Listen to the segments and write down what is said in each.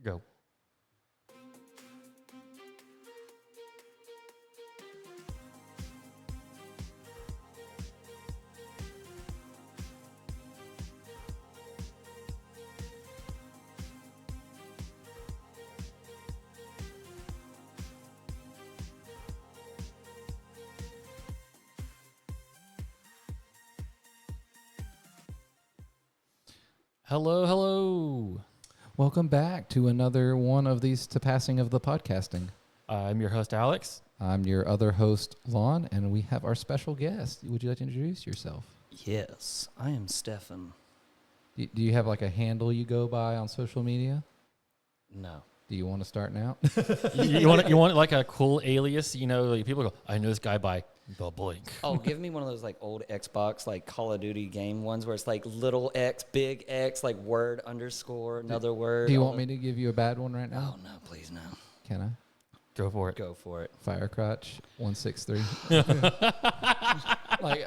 Go. Hello, hello. Welcome back to another one of these To Passing of the Podcasting. I'm your host, Alex. I'm your other host, Lon, and we have our special guest. Would you like to introduce yourself? Yes, I am Stefan. Do you have like a handle you go by on social media? No. Do you want to start now? You want like a cool alias? You know, like people go, I know this guy by the Blink. Oh, give me one of those like old Xbox, like Call of Duty game ones where it's like little X, big X, like word underscore, another word. Do you want me to give you a bad one right now? Oh, no, please, no. Can I? Go for it. Go for it. Firecrotch 163. Like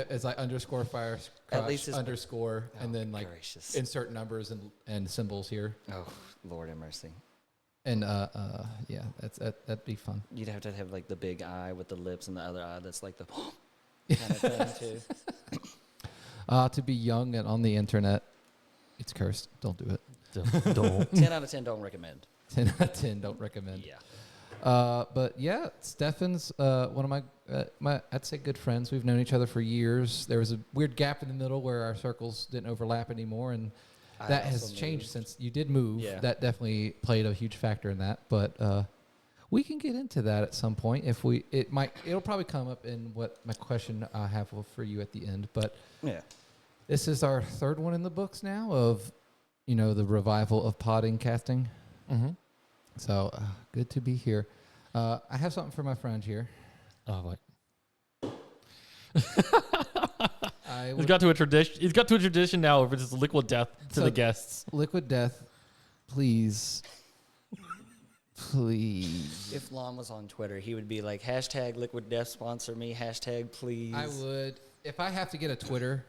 it's like underscore firecrotch At least it's underscore and then like gracious. insert numbers and symbols here. Oh, Lord have mercy. And yeah, that'd be fun. You'd have to have like the big eye with the lips and the other eye that's like the kind of thing too. To be young and on the internet, it's cursed. Don't do it. Don't. 10 out of 10 don't recommend. 10 out of 10 don't recommend. Yeah. But yeah, Stefan's one of my I'd say good friends. We've known each other for years. There was a weird gap in the middle where our circles didn't overlap anymore, and that has changed since you did move. Yeah. That definitely played a huge factor in that. But we can get into that at some point if it'll probably come up in what my question I have for you at the end. But Yeah. this is our third one in the books now of, the revival of podcasting. Mm-hmm. So good to be here. I have something for my friend here. Oh, what? I He's would- got to a tradition. He's got to a tradition now of just liquid death to So- the guests. Liquid Death, please. Please. If Lon was on Twitter, he would be like, hashtag Liquid Death sponsor me, hashtag please. I would, if I have to get a Twitter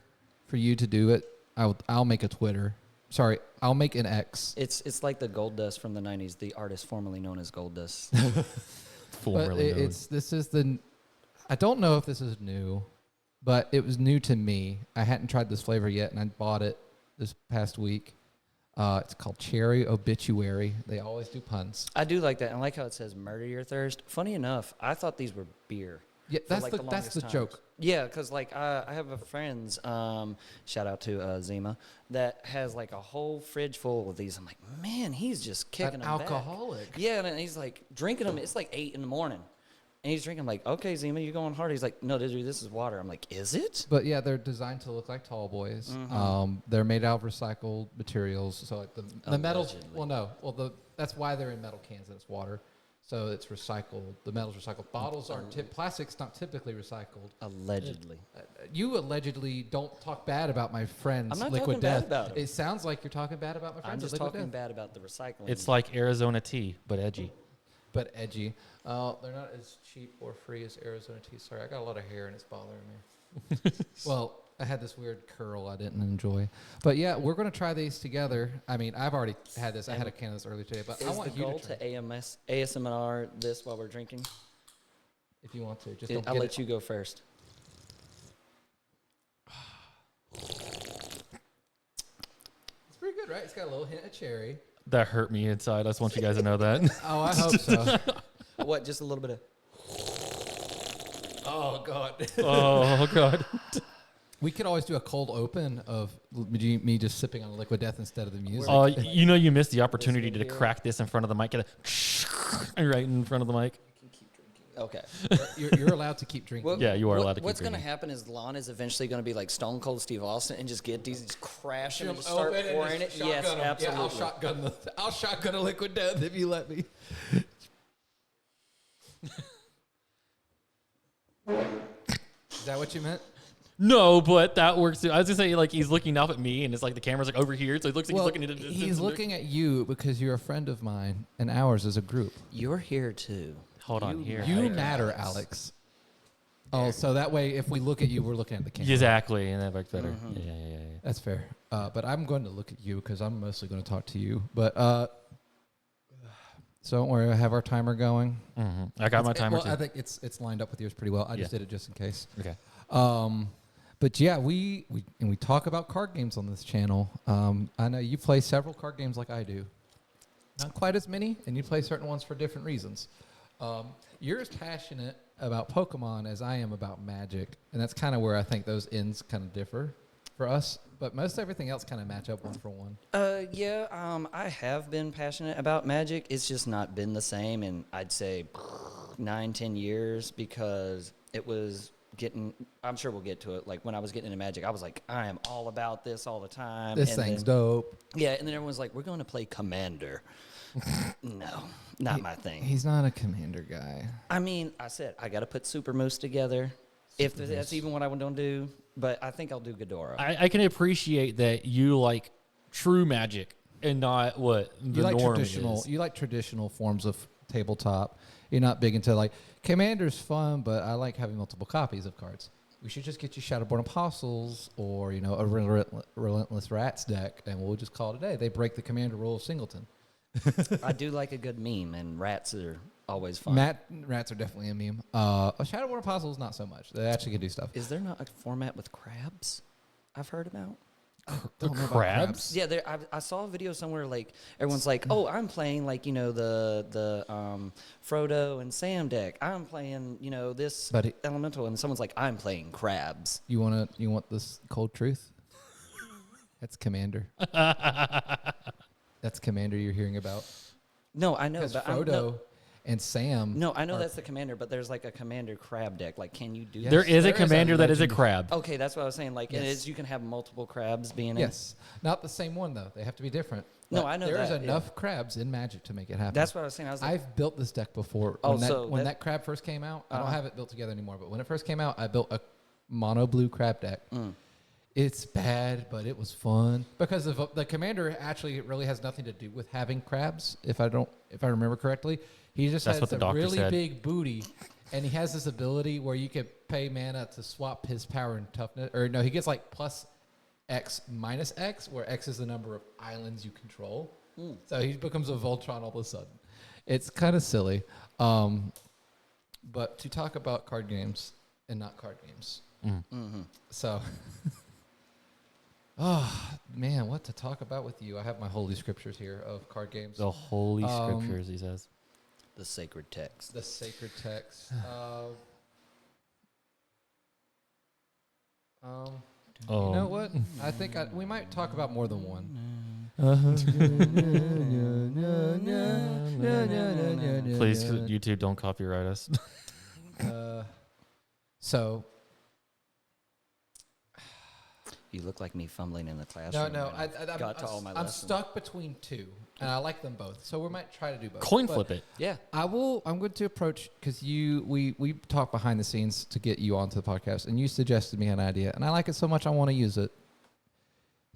for you to do it, I'll make a Twitter. Sorry, I'll make an X. It's like the Gold Dust from the 90s, the artist formerly known as Gold Dust. But Formerly known. I don't know if this is new, but it was new to me. I hadn't tried this flavor yet, and I bought it this past week. It's called Cherry Obituary. They always do puns. I do like that. I like how it says murder your thirst. Funny enough, I thought these were beer. Yeah, for, that's like, the longest times. joke. Yeah, because like I have a friend's, shout out to Zima, that has like a whole fridge full of these. I'm like, man, he's just kicking An them back. alcoholic. Yeah, and he's like drinking them. It's like 8 in the morning. And he's drinking. I'm like, okay, Zima, you going hard? He's like, no, dude, this is water. I'm like, is it? But yeah, they're designed to look like tall boys. Mhm. They're made out of recycled materials. So like the metals. Allegedly. That's why they're in metal cans and it's water. So it's recycled. The metal's recycled. Bottles aren't. Plastic's not typically recycled. Allegedly. You allegedly don't talk bad about my friend's I'm not Liquid talking bad Death. about 'em. It sounds like you're talking bad about my I'm friend's just Liquid talking Death. bad about the recycling. It's like Arizona tea, but edgy. But edgy. They're not as cheap or free as Arizona tea. Sorry, I got a lot of hair and it's bothering me. Well, I had this weird curl I didn't enjoy. But yeah, we're going to try these together. I mean, I've already had this. I had a can of this earlier today, but I Is want the you goal to try. to ASMR this while we're drinking? If you want to. Just don't I'll get let it. you go first. It's pretty good, right? It's got a little hint of cherry. That hurt me inside. I just want you guys to know that. Oh, I hope so. What? Just a little bit of. Oh, God. Oh, God. We could always do a cold open of me just sipping on Liquid Death instead of the music. Oh, you missed the opportunity to here. crack this in front of the mic. Get a right in front of the mic. Okay. You're allowed to keep drinking. Well, Yeah, you are allowed to keep What's going to drinking. happen is Lon is eventually going to be like Stone Cold Steve Austin and just get these, just crash them and just Open start and pouring just it. Yes, shotgun 'em. absolutely. Yeah, I'll shotgun a Liquid Death if you let me. Is that what you meant? No, but that works too. I was gonna say, like, he's looking up at me, and it's like the camera's like over here, so he looks like he's looking at it. He's looking at you because you're a friend of mine and ours as a group. You're here too. Hold on here. You matter, Alex. Oh, so that way, if we look at you, we're looking at the camera. Exactly, and that works better. Mhm. Yeah. That's fair. But I'm going to look at you because I'm mostly going to talk to you. But So don't worry, I have our timer going. I got my It's- timer well, too. I think it's lined up with yours pretty well. I just Yeah. did it just in case. Okay. But yeah, we talk about card games on this channel. I know you play several card games like I do. Not quite as many, and you play certain ones for different reasons. You're as passionate about Pokemon as I am about Magic, and that's kind of where I think those ends kind of differ for us. But most everything else kind of match up one for one. I have been passionate about Magic. It's just not been the same in, I'd say, 9-10 years because it was getting, I'm sure we'll get to it. Like when I was getting into Magic, I was like, I am all about this all the time. This And thing's then- dope. Yeah, and then everyone's like, we're going to play Commander. No, not my thing. He's not a commander guy. I mean, I said, I got to put Super Moose together. If that's even what I don't do, but I think I'll do Ghidorah. I can appreciate that you like true Magic and not what the You like norm traditional. is. You like traditional forms of tabletop. You're not big into like Commander's fun, but I like having multiple copies of cards. We should just get you Shadowborn Apostles or a Relentless Rats deck, and we'll just call it a day. They break the Commander rule of Singleton. I do like a good meme, and rats are always fun. Rats are definitely a meme. Shadowborn Apostles not so much. They actually can do stuff. Is there not a format with crabs I've heard about? The Don't know about crabs? Yeah, I saw a video somewhere like everyone's like, "Oh, I'm playing like the Frodo and Sam deck. I'm playing this But elemental," and someone's like, "I'm playing crabs." you want this cold truth? That's Commander. That's Commander you're hearing about. No, I know, Because but Frodo and Sam. no, I know are- that's the commander, but there's like a commander crab deck. Like, can you do Yes. There that? is there a is a commander that is a legend. crab. Okay, that's what I was saying. Like, it Yes. is you can have multiple crabs being in. Yes, not the same one though. They have to be different. No, But I know there's that, yeah. enough crabs in Magic to make it happen. That's what I was saying. I was like, I've built this deck before. Oh, When that, so when that- that crab first came out, I don't Uh-huh. have it built together anymore. But when it first came out, I built a mono blue crab deck. It's bad, but it was fun because of the commander. Actually, it really has nothing to do with having crabs. If I remember correctly, he just That's has what the a doctor really said. big booty, and he has this ability where you could pay mana to swap his power and toughness. Or no, he gets like plus X minus X, where X is the number of islands you control. So he becomes a Voltron all of a sudden. It's kind of silly. But to talk about card games and not card games. So, oh man, what to talk about with you? I have my holy scriptures here of card games. The holy scriptures, he says. the sacred text. The sacred text. You know what? I think we might talk about more than one. Please, YouTube, don't copyright us. So You look like me fumbling in the classroom. no, and I've got to all my I'm lessons. stuck between two, and I like them both. So we might try to do both. Coin But flip it. Yeah. I'm going to approach because we talk behind the scenes to get you onto the podcast, and you suggested me an idea, and I like it so much I want to use it.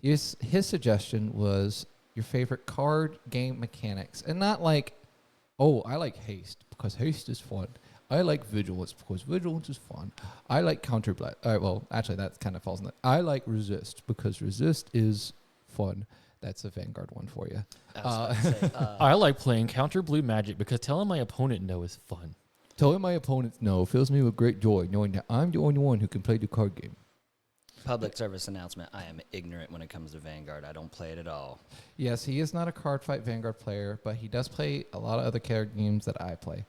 His suggestion was your favorite card game mechanics, and not like, oh, I like haste because haste is fun. I like vigilance because vigilance is fun. I like counterblast. All right, well, actually, that kind of falls in that. I like resist because resist is fun. That's a Vanguard one for you. I was about to say, I like playing counter blue magic because telling my opponent no is fun. Telling my opponents no fills me with great joy, knowing that I'm the only one who can play the card game. public service announcement. I am ignorant when it comes to Vanguard. I don't play it at all. Yes, he is not a card fight Vanguard player, but he does play a lot of other card games that I play.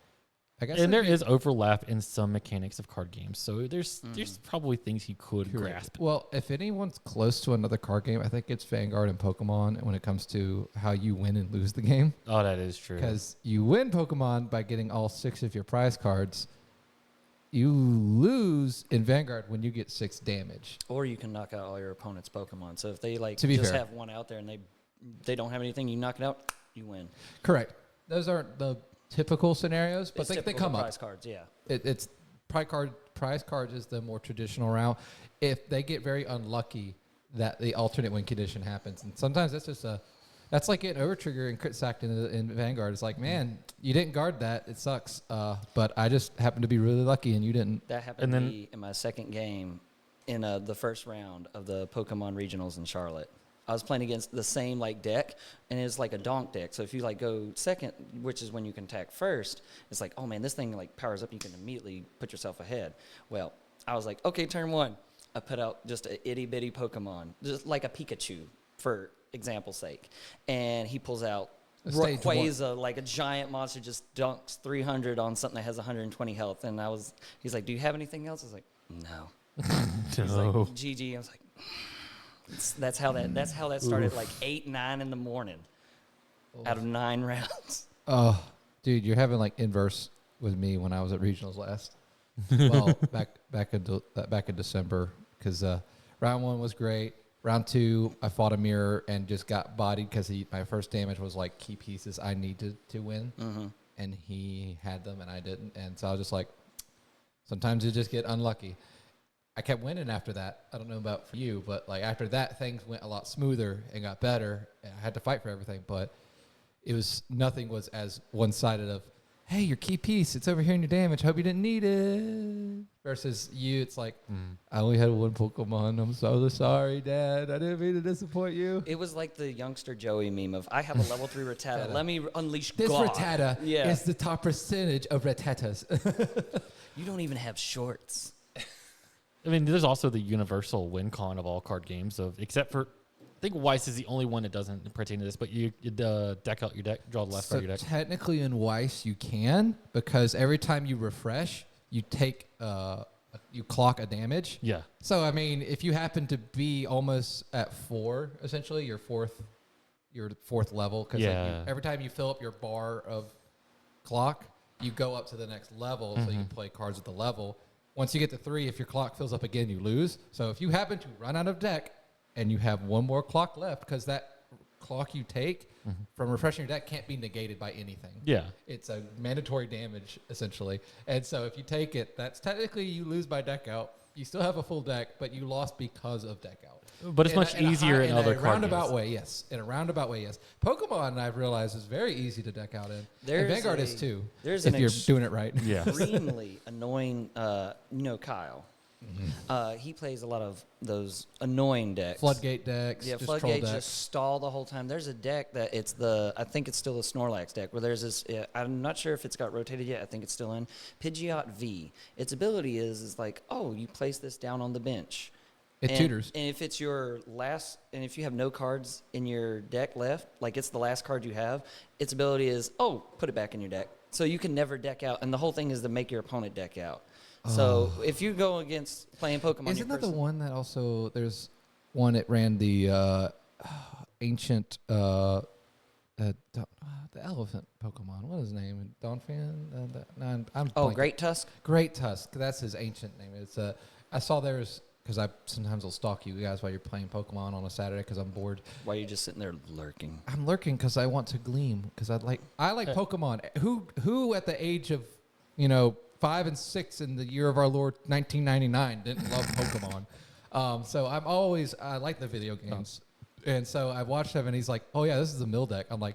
I guess And that'd there be is overlap in some mechanics of card games, so there's probably things he could correct. grasp. Well, if anyone's close to another card game, I think it's Vanguard and Pokemon when it comes to how you win and lose the game. Oh, that is true. Because you win Pokemon by getting all 6 of your prize cards. You lose in Vanguard when you get 6 damage. Or you can knock out all your opponent's Pokemon. So if they like To be just fair. have one out there and they don't have anything, you knock it out, you win. Correct. Those aren't the typical scenarios, but It's they typical come of up. prize cards, yeah. It's prize cards is the more traditional route. If they get very unlucky, that the alternate win condition happens, and sometimes that's just that's like getting over trigger and crit sacked in Vanguard. It's like, man, you didn't guard that. It sucks. But I just happened to be really lucky, and you didn't. That happened And to then- me in my second game in the first round of the Pokemon regionals in Charlotte. I was playing against the same like deck, and it was like a donk deck. So if you like go second, which is when you can attack first, it's like, oh man, this thing like powers up. You can immediately put yourself ahead. Well, I was like, okay, turn one. I put out just a itty bitty Pokemon, just like a Pikachu, for example's sake, and he pulls out Stage one. Rayquaza, like a giant monster, just dunks 300 on something that has 120 health. And he's like, do you have anything else? I was like, no. He's like, GG. I was like, that's how that started. Like 8, 9 in the morning, out of 9 rounds. Oh, dude, you're having like inverse with me when I was at regionals last. Well, back in December, because round 1 was great. Round 2, I fought a mirror and just got bodied because my first damage was like key pieces I needed to win, and he had them and I didn't, and so I was just like, sometimes you just get unlucky. I kept winning after that. I don't know about for you, but like after that, things went a lot smoother and got better. And I had to fight for everything, but nothing was as one-sided of, hey, your key piece, it's over here in your damage. Hope you didn't need it. Versus you, it's like, I only had one Pokemon. I'm so sorry, Dad. I didn't mean to disappoint you. It was like the youngster Joey meme of, I have a level 3 Rattata. Let me unleash This God. Rattata is the top percentage of Rattatas. You don't even have shorts. I mean, there's also the universal win con of all card games, except for, I think Weiss is the only one that doesn't pertain to this, but you deck out your deck, draw the last card of your deck. Technically in Weiss you can, because every time you refresh, you take you clock a damage. Yeah. So I mean, if you happen to be almost at 4, essentially your fourth level, because every time you fill up your bar of clock, you go up to the next level, so you can play cards at the level. Once you get to 3, if your clock fills up again, you lose. So if you happen to run out of deck and you have one more clock left, because that clock you take from refreshing your deck can't be negated by anything. Yeah. It's a mandatory damage, essentially. And so if you take it, that's technically you lose by deck out. You still have a full deck, but you lost because of deck out. But it's much easier in other card roundabout games. way, yes. In a roundabout way, yes. Pokemon, I've realized, is very easy to deck out in. And Vanguard is too, if you're doing it right. Yeah. Extremely annoying, Kyle. He plays a lot of those annoying decks. Floodgate decks. Yeah, just Floodgate troll just decks. stall the whole time. There's a deck that I think it's still a Snorlax deck, where there's this, I'm not sure if it's got rotated yet. I think it's still in. Pidgeot V. Its ability is like, oh, you place this down on the bench. It tutors. And if it's your last, and if you have no cards in your deck left, like it's the last card you have, its ability is, oh, put it back in your deck. So you can never deck out. And the whole thing is to make your opponent deck out. So if you go against playing Pokemon, Isn't that the one that also, there's one that ran the ancient, the elephant Pokemon. What is his name? Donphan? I'm blanking. Great Tusk? Great Tusk. That's his ancient name. It's I saw there's, because I sometimes will stalk you guys while you're playing Pokemon on a Saturday because I'm bored. Why are you just sitting there lurking? I'm lurking because I want to gleam, because I like Pokemon. Who at the age of 5 and 6 in the year of our Lord 1999 didn't love Pokemon? So I like the video games, and so I've watched him, and he's like, "Oh yeah, this is a mill deck." I'm like,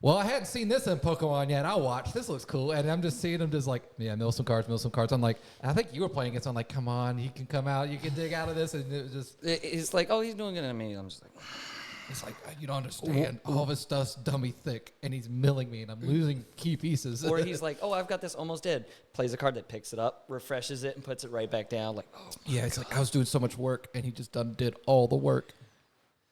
well, I hadn't seen this in Pokemon yet. I'll watch. This looks cool. And I'm just seeing him just like, yeah, mill some cards. I'm like, I think you were playing against. I'm like, come on, he can come out. You can dig out of this. And it was just. It's like, oh, he's doing it to me. I'm just like. It's like, you don't understand. All of his stuff's dummy thick, and he's milling me, and I'm losing key pieces. Or he's like, oh, I've got this almost dead. Plays a card that picks it up, refreshes it, and puts it right back down. Like, oh, yeah, it's like, I was doing so much work, and he just did all the work.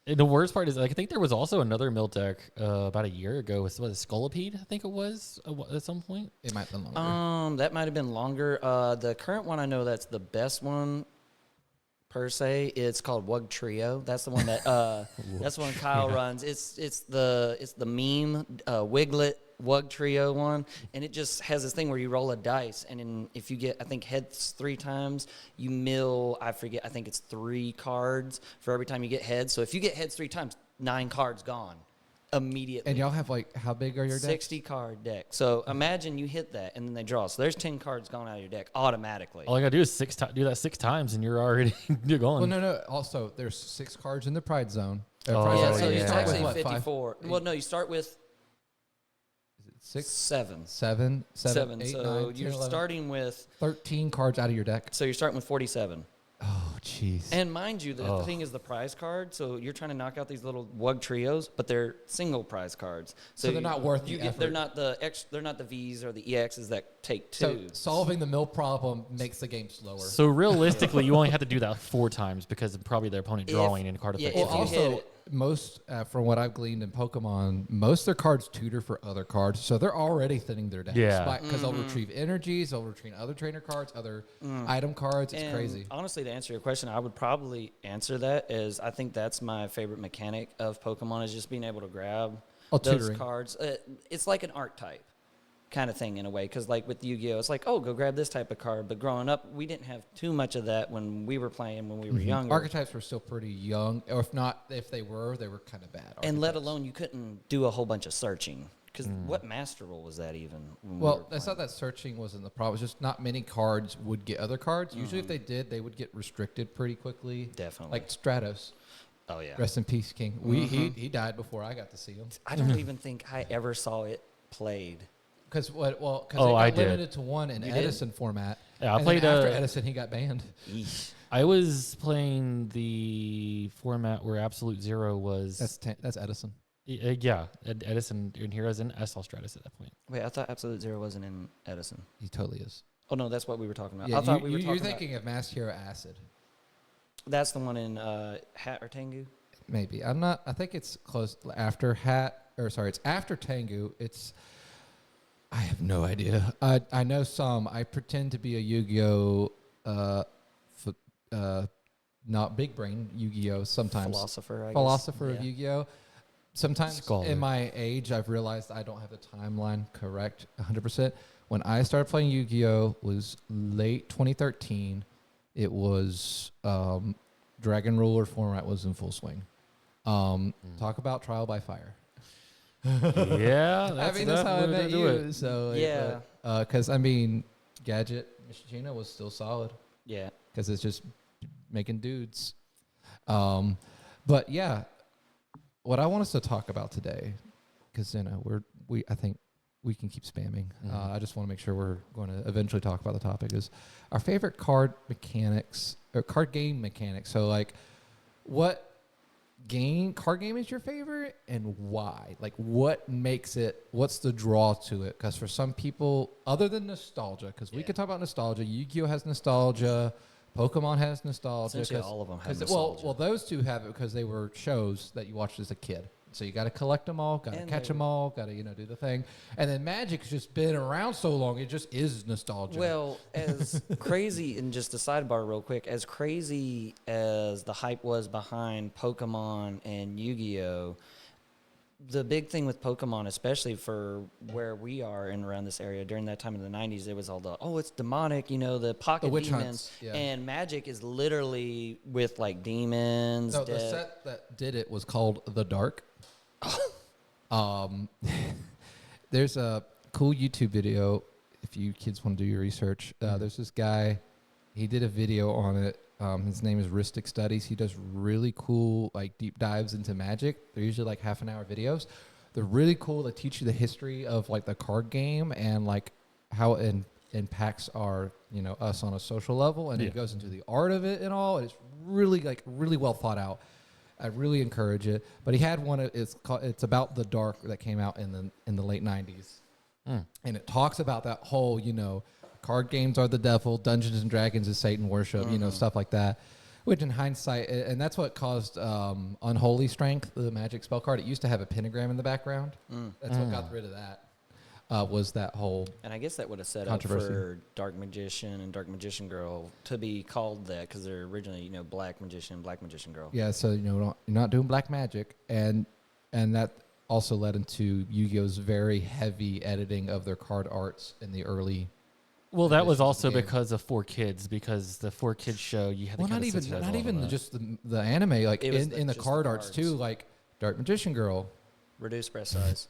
And the worst part is, like, I think there was also another mill deck about a year ago with Scolipede, I think it was, at some point. It might have been longer. That might have been longer. The current one, I know that's the best one per se. It's called Wug Trio. That's the one that that's the one Kyle runs. It's the meme Wiglet Wug Trio one, and it just has this thing where you roll a dice, and if you get, I think, heads 3 times, you mill, I think it's 3 cards for every time you get heads. So if you get heads 3 times, 9 cards gone immediately. And y'all have, like, how big are your decks? 60 card deck. So imagine you hit that, and then they draw. So there's 10 cards gone out of your deck automatically. All I gotta do is do that 6 times, and you're already you're gone. Well, no. Also, there's 6 cards in the Pride Zone. Yeah, so you yeah. start with what, 54. 5? Well, no, you start with 6? 7. 7, 8, So 9, 10, you're 11, starting with 13 cards out of your deck. So you're starting with 47. Oh, jeez. And mind you, the thing is the prize card. So you're trying to knock out these little Wug trios, but they're single prize cards. So they're not worth the effort. They're not they're not the V's or the EXs that take two. So solving the mill problem makes the game slower. So realistically, you only have to do that 4 times because of probably their opponent drawing in card yeah, effect. if Well, you hit also, it- most from what I've gleaned in Pokemon, most of their cards tutor for other cards, so they're already thinning their decks. Yeah. Because they'll retrieve energies, they'll retrieve other trainer cards, other item cards. It's And crazy. Honestly, to answer your question, I would probably answer that as I think that's my favorite mechanic of Pokemon is just being able to grab those tutoring. cards. It's like an archetype kind of thing in a way, because like with Yu-Gi-Oh, it's like, oh, go grab this type of card. But growing up, we didn't have too much of that when we were playing when we were younger. Archetypes were still pretty young, or if they were kind of bad. And let archetypes. alone you couldn't do a whole bunch of searching. Because what Master Rule was that even? When we Well, were that's playing? not that searching wasn't the problem. It's just not many cards would get other cards. Usually, if they did, they would get restricted pretty quickly. Definitely. Like Stratos. Oh yeah. Rest in peace, King. He died before I got to see him. I don't even think I ever saw it played. Because Oh, it I got did. limited to one in You did? Edison format. Yeah, I and played, then after uh, Edison, he got banned. Eesh. I was playing the format where Absolute Zero was. That's Edison. Yeah, Edison and Heroes and SL Stratus at that point. Wait, I thought Absolute Zero wasn't in Edison. He totally is. Oh no, that's what we were talking about. Yeah, I thought we were you're talking thinking of Mass Hero Acid. That's the one in Hat or Tengu. Maybe I'm not. I think it's close after Hat. Or sorry, it's after Tengu. I have no idea. I know some. I pretend to be a Yu-Gi-Oh. Not big brain Yu-Gi-Oh. Sometimes Philosopher, I guess. philosopher Yeah. of Yu-Gi-Oh. Sometimes Scholar. in my age, I've realized I don't have the timeline correct 100%. When I started playing Yu-Gi-Oh was late 2013. It was Dragon Ruler format was in full swing. Talk about trial by fire. Yeah, That's how I met you. So Yeah. because I mean, Gadget Mishina was still solid Yeah. because it's just making dudes. But yeah, what I want us to talk about today, because I think we can keep spamming. I just want to make sure we're going to eventually talk about the topic is our favorite card mechanics or card game mechanics. So like, what card game is your favorite and why? Like, what makes it? What's the draw to it? Because for some people, other than nostalgia, because we Yeah. could talk about nostalgia. Yu-Gi-Oh has nostalgia. Pokemon has nostalgia. Essentially 'cause- all of them have 'cause nostalgia. well, those two have it because they were shows that you watched as a kid. So you got to collect them all, got to And catch they- them all, got to do the thing. And then Magic's just been around so long, it just is nostalgia. Well, as crazy, and just a sidebar real quick, as crazy as the hype was behind Pokemon and Yu-Gi-Oh, the big thing with Pokemon, especially for where we are and around this area during that time in the 90s, it was all it's demonic, the pocket The witch demons. hunts, yeah. And Magic is literally with like demons. so the death. set that did it was called The Dark. There's a cool YouTube video if you kids want to do your research. There's this guy, he did a video on it. His name is Ristic Studies. He does really cool like deep dives into Magic. They're usually like half an hour videos. They're really cool. They teach you the history of like the card game and like how it impacts our us on a social level, and Yeah. it goes into the art of it and all. And it's really well thought out. I really encourage it. But he had one. It's about the Dark that came out in the late 90s, and it talks about that whole card games are the devil, Dungeons and Dragons is Satan worship, stuff like that. Which in hindsight, and that's what caused Unholy Strength, the Magic spell card. It used to have a pentagram in the background. That's what got rid of that. Was that whole And I guess that would have set up controversy. for Dark Magician and Dark Magician Girl to be called that because they're originally, Black Magician, Black Magician Girl. Yeah, so you're not doing black magic, and that also led into Yu-Gi-Oh's very heavy editing of their card arts in the early. Well, that was editions of also the game. because of 4Kids, because the 4Kids show you had to Well, kind not of even subsidize not all of even that. just the anime, like It was in the just the card arts cards. too, like Dark Magician Girl. Reduced press size.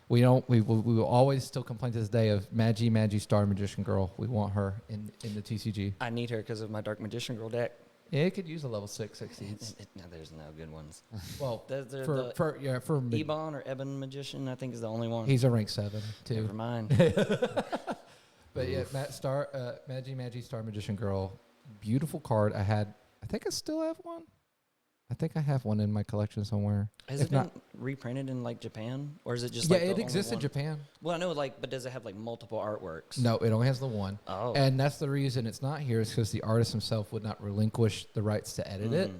We will always still complain to this day of Magi Star Magician Girl. We want her in the TCG. I need her because of my Dark Magician Girl deck. Yeah, it could use a level 6 succeeds. No, there's no good ones. Well, They're for Ebon or Ebon Magician, I think, is the only one. he's a rank 7 too. Never mind. But yeah, Magi Star Magician Girl, beautiful card. I think I still have one. I think I have one in my collection somewhere. Has If it been not- reprinted in like Japan, or is it just Yeah, like the it only exists in one? Japan. Well, I know, like, but does it have like multiple artworks? No, it only has the one. Oh. And that's the reason it's not here is because the artist himself would not relinquish the rights to edit it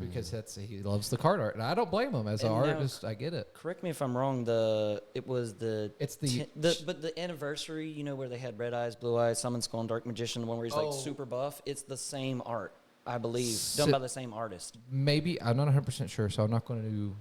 because he loves the card art. And I don't blame him. As an And now- artist, I get it. Correct me if I'm wrong. It's the anniversary. You know where they had Red Eyes, Blue Eyes, Summon Skull, and Dark Magician. The one where he's Oh. like super buff. It's the same art, I believe, Si- done by the same artist. Maybe I'm not 100% sure, so I'm not going to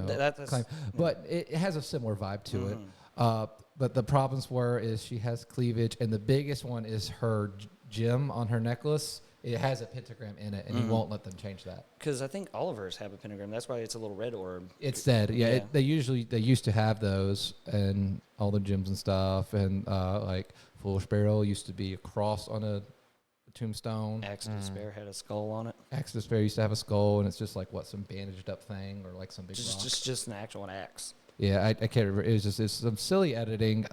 That's claim. But it has a similar vibe to it. Mhm. But the problems is she has cleavage, and the biggest one is her gem on her necklace. It has a pentagram in it, and he won't let them change that. Because I think all of hers have a pentagram. That's why it's a little red orb. It's dead. Yeah, Yeah. they used to have those and all the gems and stuff, and like Foolish Barrel used to be a cross on a tombstone. Axe of Despair had a skull on it. Axe of Despair used to have a skull, and it's just like some bandaged up thing or like some big rock. Just an actual axe. Yeah, I can't remember. It's some silly editing.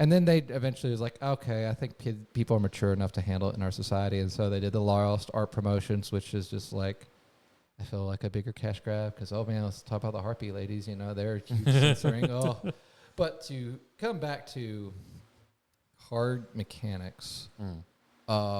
And then they eventually was like, okay, I think people are mature enough to handle it in our society, and so they did the Lost Art Promotions, which is just like, I feel like a bigger cash grab because let's talk about the Harpy ladies. They're huge censoring. But to come back to hard mechanics, and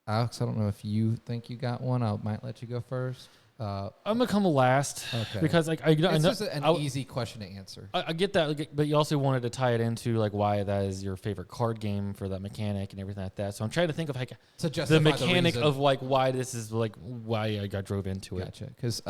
Alex, I don't know if you think you got one. I might let you go first. I'm gonna come last Okay. because like I It's know just an easy question to answer. I get that, like, but you also wanted to tie it into like why that is your favorite card game for that mechanic and everything like that. So I'm trying to think of like To the justify mechanic reason. of like why this is like why I got drove into it. Gotcha. Because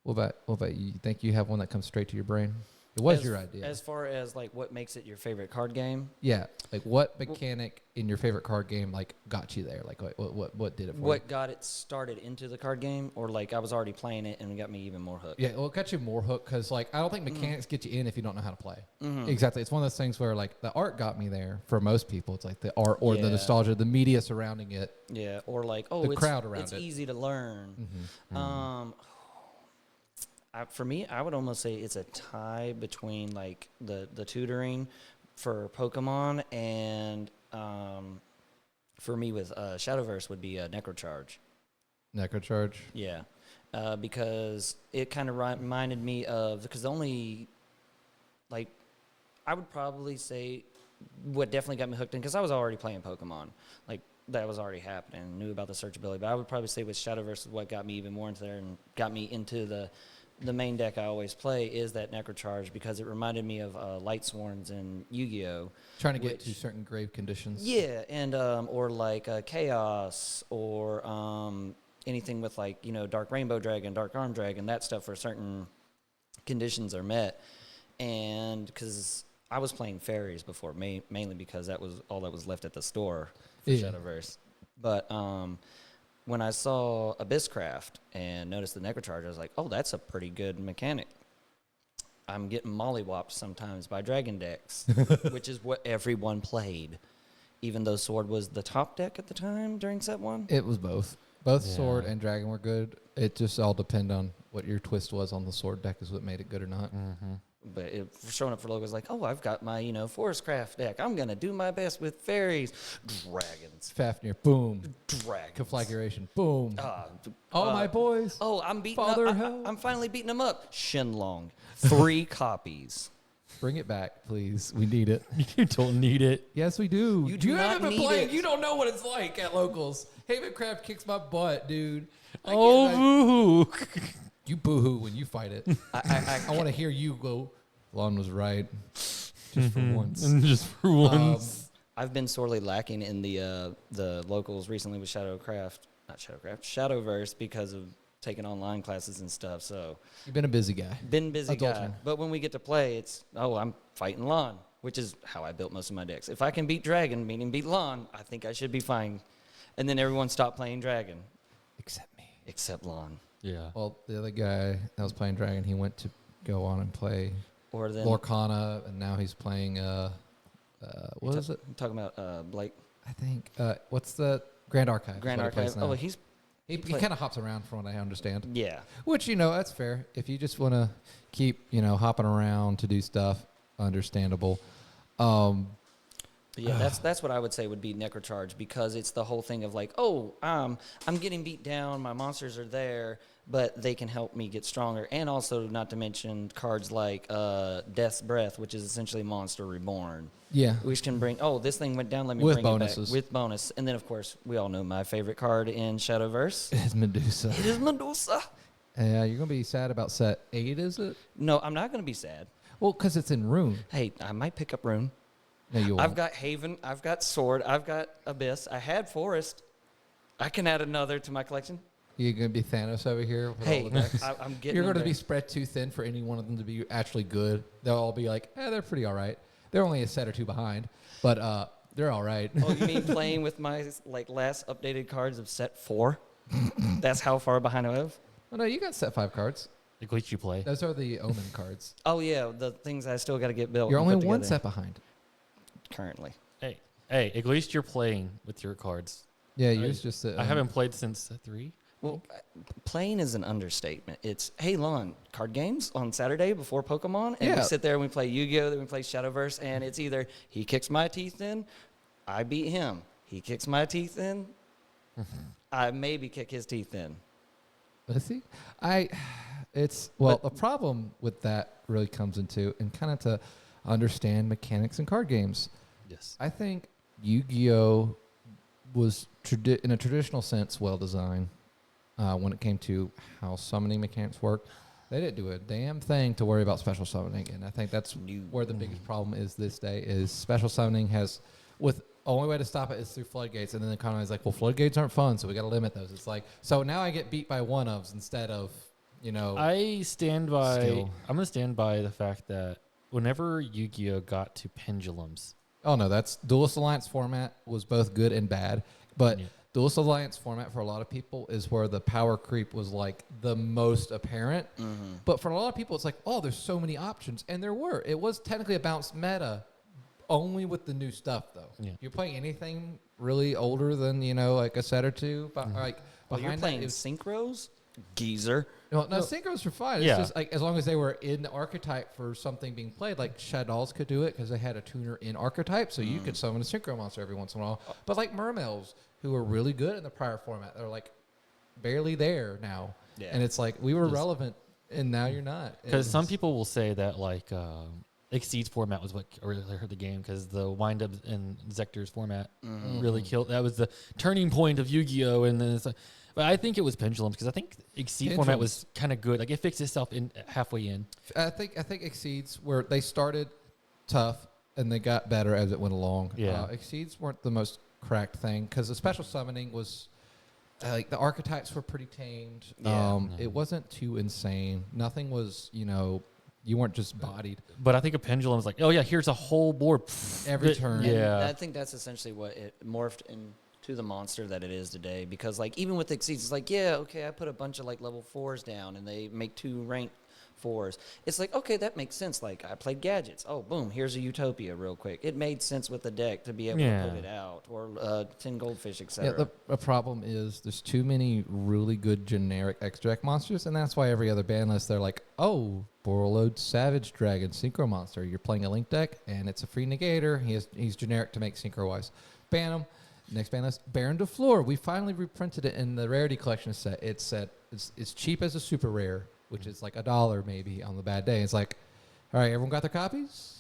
what about you? You think you have one that comes straight to your brain? It was your idea. As far as like what makes it your favorite card game, Yeah. Like what mechanic in your favorite card game like got you there? Like what did it for you? what got it started into the card game, or like I was already playing it and it got me even more hooked. Yeah, well, it got you more hooked because like I don't think mechanics get you in if you don't know how to play. Mhm. Exactly. It's one of those things where like the art got me there for most people. It's like the art or the Yeah. nostalgia, the media surrounding it. Yeah, or like The it's crowd around it's it. easy to learn. For me, I would almost say it's a tie between like the tutoring for Pokemon and for me with Shadowverse would be Necrocharge. Necrocharge. Yeah, because it kind of reminded me of because the only like I would probably say what definitely got me hooked in because I was already playing Pokemon, like that was already happening, knew about the searchability, but I would probably say with Shadowverse is what got me even more into there and got me into the main deck I always play is that Necrocharge because it reminded me of Lightsworns and Yu-Gi-Oh. Trying to get to Which- certain grave conditions. Yeah, and or like Chaos or anything with like Dark Rainbow Dragon, Dark Arm Dragon, that stuff for certain conditions are met. And because I was playing fairies before, mainly because that was all that was left at the store for Yeah. Shadowverse. But when I saw Abysscraft and noticed the Necrocharge, I was like, oh, that's a pretty good mechanic. I'm getting mollywopped sometimes by Dragon decks, which is what everyone played. Even though Sword was the top deck at the time during set one. It was both. Both Yeah. Sword and Dragon were good. It just all depended on what your twist was on the Sword deck is what made it good or not. But it, showing up for logos like, oh, I've got my, Forestcraft deck. I'm going to do my best with fairies. Dragons. Fafnir, boom. Dragons. Conflagration, boom. Uh, All uh, my boys. Oh, I'm beating Father up. Hell. I'm finally beating them up. Shenlong. 3 copies. Bring it back, please. We need it. You don't need it. Yes, we do. You do not haven't been need playing. it. You don't know what it's like at locals. Havencraft kicks my butt, dude. Oh, boo-hoo. You boo-hoo when you fight it. I I want to hear you go, Lon was right. Just for once. And just for once. I've been sorely lacking in the locals recently with Shadowverse because of taking online classes and stuff. So You've been a busy guy. been busy guy. Adulting. But when we get to play, it's I'm fighting Lon, which is how I built most of my decks. If I can beat Dragon, meaning beat Lon, I think I should be fine. And then everyone stopped playing Dragon Except me. except Lon. Yeah. Well, the other guy that was playing Dragon, he went to go on and play Or then Lorcana, and now he's playing, what is it? I'm talking about Blake I think, what's the Grand Archive? is Grand what he plays Archive. now. Oh, he's He play- kind of hops around from what I understand. yeah. Which, that's fair. If you just want to keep, hopping around to do stuff, understandable. Yeah, that's what I would say would be Necrocharge, because it's the whole thing of like, oh, I'm getting beat down, my monsters are there, but they can help me get stronger, and also not to mention cards like Death's Breath, which is essentially Monster Reborn, Yeah. which can bring, oh, this thing went down, let me With bring bonuses. it back with bonus, and then of course we all know my favorite card in Shadowverse. It's Medusa. It is Medusa. You're going to be sad about set 8, is it? No, I'm not going to be sad. Well, because it's in Rune. Hey, I might pick up Rune. No, you won't. I've got Haven, I've got Sword, I've got Abyss, I had Forest. I can add another to my collection. You're going to be Thanos over here with all Hey, the decks. I'm getting You're in going to there. be spread too thin for any one of them to be actually good. They'll all be like, they're pretty all right. They're only a set or two behind, but they're all right. Oh, you mean playing with my like last updated cards of set 4? That's how far behind I was? Oh, no, you got set 5 cards. At least you play. Those are the Omen cards. Oh yeah, the things I still got to get built. You're and only put one together set behind. currently. Hey, at least you're playing with your cards. Yeah, yours just. I haven't played since 3. Well, playing is an understatement. It's, hey, Lon, card games on Saturday before Pokemon, and Yeah. we sit there and we play Yu-Gi-Oh, then we play Shadowverse, and it's either he kicks my teeth in, I beat him. He kicks my teeth in, I maybe kick his teeth in. Let's see. The problem with that really comes into, and kind of to understand mechanics in card games. Yes. I think Yu-Gi-Oh was in a traditional sense well designed when it came to how summoning mechanics work. They didn't do a damn thing to worry about special summoning, and I think that's where the biggest problem is this day. Is special summoning has, with only way to stop it is through floodgates, and then the economy is like, well, floodgates aren't fun, so we got to limit those. It's like, so now I get beat by one-ofs instead of, I stand by. Still. I'm gonna stand by the fact that whenever Yu-Gi-Oh got to pendulums, Oh no, that's Duelist Alliance format was both good and bad, but Yeah. Duelist Alliance format for a lot of people is where the power creep was like the most apparent. But for a lot of people, it's like, oh, there's so many options, and there were. It was technically a balanced meta, only with the new stuff though. Yeah. You're playing anything really older than like a set or two, but like Well, you're behind playing that, synchros, geezer. no, synchros were fine. It's Yeah. just like as long as they were in the archetype for something being played. Like Shaddolls could do it because they had a tuner in archetype, so you could summon a synchro monster every once in a while. But like Mermails, who were really good in the prior format, they're like barely there now. Yeah. And it's like we were Just- relevant, and now you're not. because some It's- people will say that like Exceeds format was what really hurt the game because the windup and Zector's format really killed. That was the turning point of Yu-Gi-Oh, and then it's like, but I think it was pendulums because I think Exceed format was kind of good. Like it fixed itself in halfway in. I think Exceeds where they started tough and they got better as it went along. Yeah. Exceeds weren't the most cracked thing because the special summoning was like the archetypes were pretty tamed. Yeah. It wasn't too insane. Nothing was, you weren't just bodied But I think a pendulum is like, oh yeah, here's a whole board every But- turn. Yeah. And I think that's essentially what it morphed into the monster that it is today. Because like even with Exceeds, it's like, yeah, okay, I put a bunch of like level 4s down and they make 2 rank 4s. It's like, okay, that makes sense. Like I played gadgets. Oh, boom, here's a Utopia real quick. It made sense with the deck to be able Yeah. to put it out, or 10 goldfish, Yeah, etc. the problem is there's too many really good generic extract monsters, and that's why every other ban list they're like, oh, Borreload Savage Dragon Synchro Monster. You're playing a link deck, and it's a free negator. He's generic to make synchro wise. Ban him. Next ban list, Baron de Fleur. We finally reprinted it in the rarity collection set. It's cheap as a super rare, which is like $1 maybe on the bad day. It's like, all right, everyone got their copies?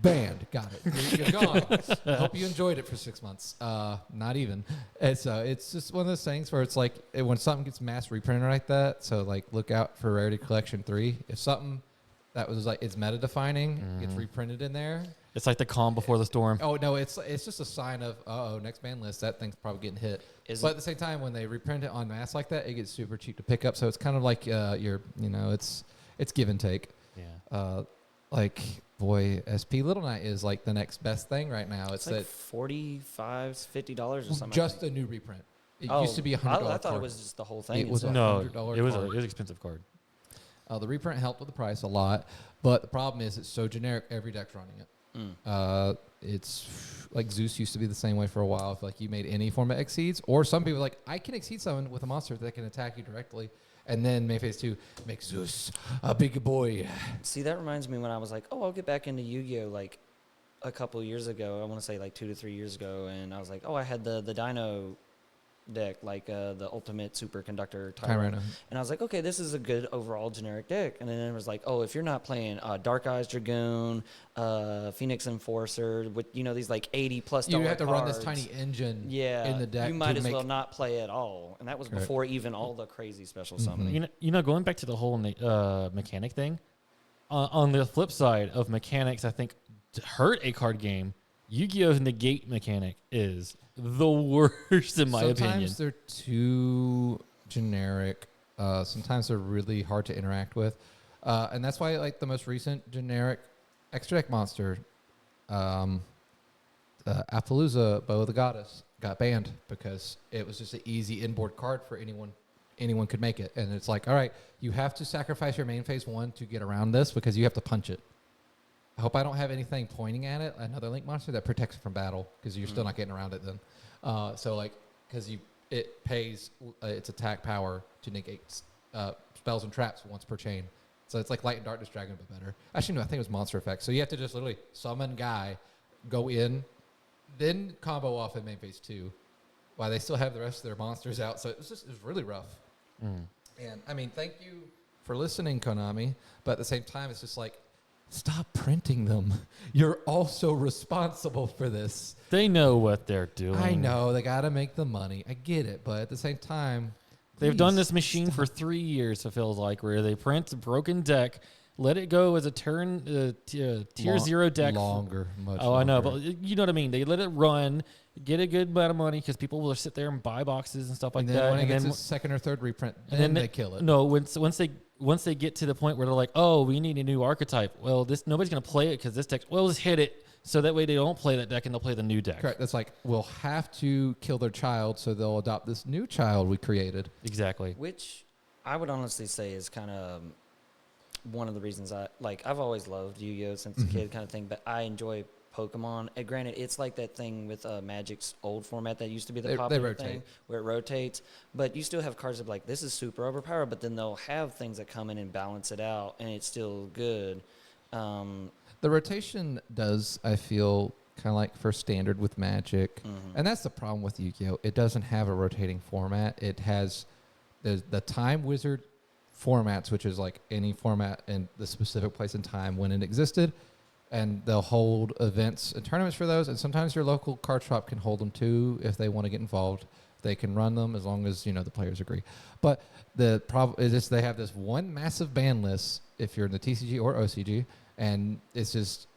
Banned. Got it. You're gone. I hope you enjoyed it for 6 months. Not even. It's just one of those things where it's like when something gets mass reprinted like that, so like look out for Rarity Collection 3. If something that was like it's meta defining gets reprinted in there. It's like the calm before the storm. Oh no, it's just a sign of next ban list, that thing's probably getting hit. Isn't- But at the same time, when they reprint it en masse like that, it gets super cheap to pick up. So it's kind of like it's give and take. Yeah. Like boy, SP Little Knight is like the next best thing right now. it's like $45, $50 or something. I just think. a new reprint. It Oh, used to be $100. I thought card. it was just the whole thing. It was itself. No, $100 it was card. an expensive card. The reprint helped with the price a lot, but the problem is it's so generic. Every deck's running it. It's like Zeus used to be the same way for a while. If like you made any form of exceeds, or some people are like I can exceed someone with a monster that can attack you directly, and then Mayphase 2 make Zeus a big boy. See, that reminds me when I was like, oh, I'll get back into Yu-Gi-Oh! Like a couple of years ago. I want to say like 2 to 3 years ago, and I was like, oh, I had the Dino deck, like the Ultimate Superconductor Tyrant. And I was like, okay, this is a good overall generic deck. And then it was like, oh, if you're not playing Dark Eyes Dragoon, Phoenix Enforcer, with these like $80+ You have to run this cards, tiny engine yeah, in the deck. you might as well not play at all. And that was before even all the crazy special summoning. Going back to the whole mechanic thing. On the flip side of mechanics, I think to hurt a card game, Yu-Gi-Oh's negate mechanic is the worst in my opinion. Sometimes they're too generic. Sometimes they're really hard to interact with, and that's why like the most recent generic extra deck monster, Appaloosa Bow of the Goddess, got banned because it was just an easy inboard card for anyone. Anyone could make it, and it's like, all right, you have to sacrifice your main phase 1 to get around this because you have to punch it. I hope I don't have anything pointing at it, another Link monster that protects it from battle, because you're still not getting around it then. So like, because it pays its attack power to negate spells and traps once per chain. So it's like Light and Darkness Dragon, but better. Actually, no, I think it was Monster Effect. So you have to just literally summon guy, go in, then combo off in main phase 2, while they still have the rest of their monsters out. So it was really rough. And I mean, thank you for listening, Konami. But at the same time, it's just like, stop printing them. You're also responsible for this. They know what they're doing. I know. They got to make the money. I get it. But at the same time, they've done this machine for 3 years, it feels like, where they print a broken deck, let it go as a tier 0 deck. Much Oh, I know. longer. But you know what I mean. They let it run, get a good amount of money, because people will sit there and buy boxes and stuff like And then that. when it And gets then its second or third reprint, and then then they kill it. No, once they get to the point where they're like, oh, we need a new archetype. Well, nobody's going to play it because this deck, well, just hit it. So that way they don't play that deck and they'll play the new deck. Correct. That's like, we'll have to kill their child, so they'll adopt this new child we created. Exactly. Which I would honestly say is kind of one of the reasons I've always loved Yu-Gi-Oh since a kid kind of thing, but I enjoy Pokemon. And granted, it's like that thing with Magic's old format that used to be the popular thing where it rotates, but you still have cards that are like, this is super overpowered, but then they'll have things that come in and balance it out, and it's still good. The rotation does, I feel, kind of like for standard with Magic. And that's the problem with Yu-Gi-Oh! It doesn't have a rotating format. It has the Time Wizard formats, which is like any format in the specific place and time when it existed. And they'll hold events and tournaments for those. And sometimes your local card shop can hold them too if they want to get involved. They can run them as long as, the players agree. But the problem is just they have this one massive ban list if you're in the TCG or OCG. And it's just,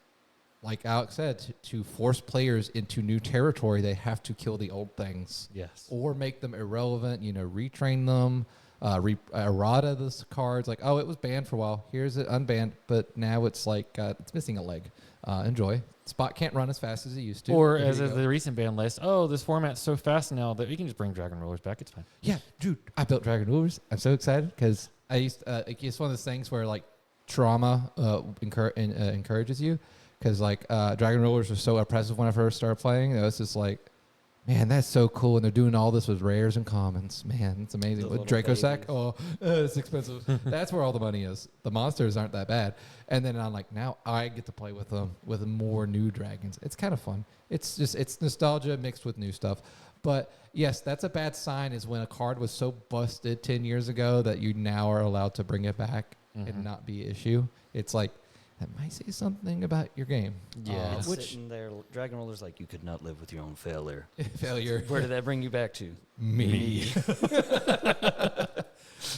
like Alex said, to force players into new territory, they have to kill the old things. Yes. Or make them irrelevant, retrain them. Errata this cards, like, oh, it was banned for a while. Here's it unbanned, but now it's like it's missing a leg. Enjoy. Spot can't run as fast as he used to. Or as of the recent ban list, oh, this format's so fast now that we can just bring Dragon Rulers back. It's fine. Yeah, dude, I built Dragon Rulers. I'm so excited because I used it's one of those things where like trauma encourages you, because like Dragon Rulers were so oppressive when I first started playing. It was just like, man, that's so cool. And they're doing all this with rares and commons. Man, it's amazing. With Draco Sack, it's expensive. That's where all the money is. The monsters aren't that bad. And then I'm like, now I get to play with them with more new dragons. It's kind of fun. It's nostalgia mixed with new stuff. But yes, that's a bad sign, is when a card was so busted 10 years ago that you now are allowed to bring it back and not be an issue. It's like, that might say something about your game. Yeah. Which sitting there, Dragon Roller's like, you could not live with your own failure. Failure. Where did that bring you back to? Me.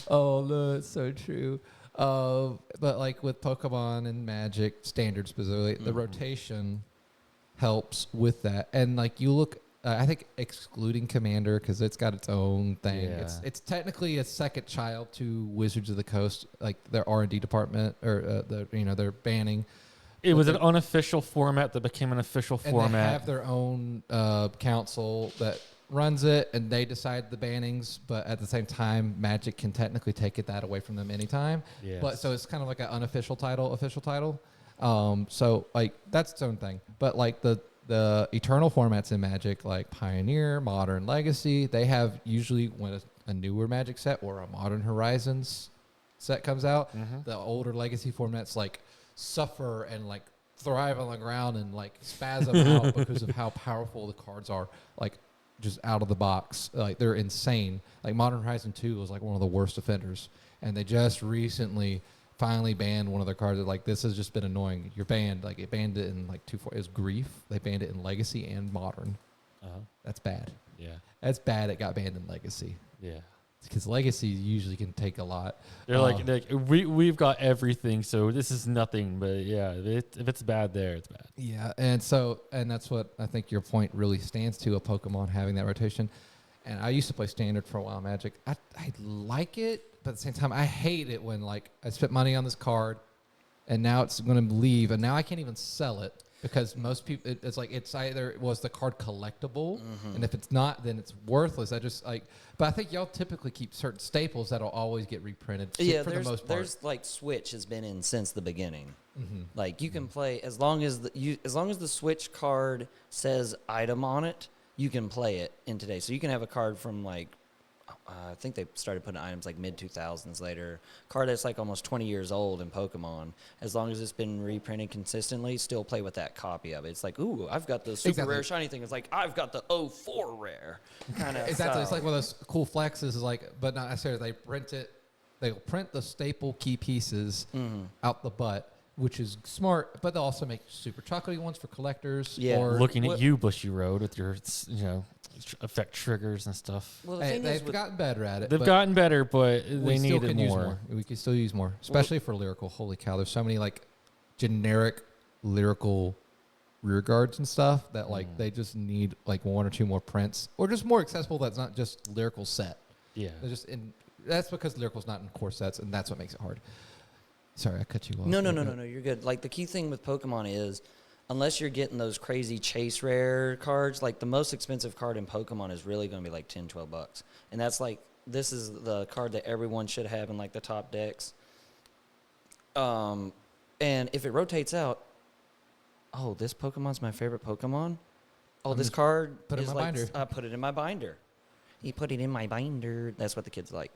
Oh, no, it's so true. But like with Pokemon and Magic, standard specifically, the rotation helps with that. And like you look, I think excluding Commander, because it's got its own thing. Yeah. It's technically a second child to Wizards of the Coast, like their R&D department, or they're banning. It was an unofficial format that became an official format. And they have their own council that runs it, and they decide the bannings. But at the same time, Magic can technically take that away from them anytime. Yes. But so it's kind of like an unofficial title, official title. So like that's its own thing. But like the eternal formats in Magic, like Pioneer, Modern, Legacy, they have usually when a newer Magic set or a Modern Horizons set comes out, the older Legacy formats like suffer and like thrive on the ground and like spasm out because of how powerful the cards are. Like just out of the box, like they're insane. Like Modern Horizon 2 was like one of the worst offenders, and they just recently finally banned one of their cards. Like this has just been annoying. You're banned. Like it banned it in like 2.4. It was Grief. They banned it in Legacy and Modern. That's bad. Yeah. That's bad. It got banned in Legacy. Yeah. Because Legacy usually can take a lot. They're like we've got everything, so this is nothing. But yeah, if it's bad there, it's bad. Yeah, and that's what I think your point really stands to, a Pokemon having that rotation. And I used to play Standard for a while, Magic. I like it, but at the same time, I hate it when like I spent money on this card, and now it's going to leave, and now I can't even sell it. Because most people, it's like it's either was the card collectible, and if it's not, then it's worthless. But I think y'all typically keep certain staples that'll always get reprinted. Yeah, for the most part. There's like Switch has been in since the beginning. Like you can play as long as the Switch card says item on it, you can play it in today. So you can have a card from like I think they started putting items like mid-2000s later. Card that's like almost 20 years old in Pokemon. As long as it's been reprinted consistently, still play with that copy of it. It's like, ooh, I've got the super rare shiny thing. It's like, I've got the 04 rare kind of Exactly. It's like one of those cool flexes, is like, but not necessarily. They print it. They'll print the staple key pieces out the butt, which is smart, but they'll also make super chocolatey ones for collectors. Yeah. Or Looking at you, Bushy Road, with your effect triggers and stuff. Well, they've gotten better at it. They've gotten better, but we they still need can it use more. We can still use more, especially for lyrical. Holy cow! There's so many like generic lyrical rear guards and stuff that like they just need like one or two more prints, or just more accessible. That's not just lyrical set. Yeah. They're just in. That's because lyrical's not in core sets, and that's what makes it hard. Sorry, I cut you off. No, you're good. Like the key thing with Pokemon is, unless you're getting those crazy chase rare cards, like the most expensive card in Pokemon is really going to be like $10-12. And that's like, this is the card that everyone should have in like the top decks. And if it rotates out, oh, this Pokemon's my favorite Pokemon. Oh, this card put it in my binder. I put it in my binder. He put it in my binder. That's what the kids like.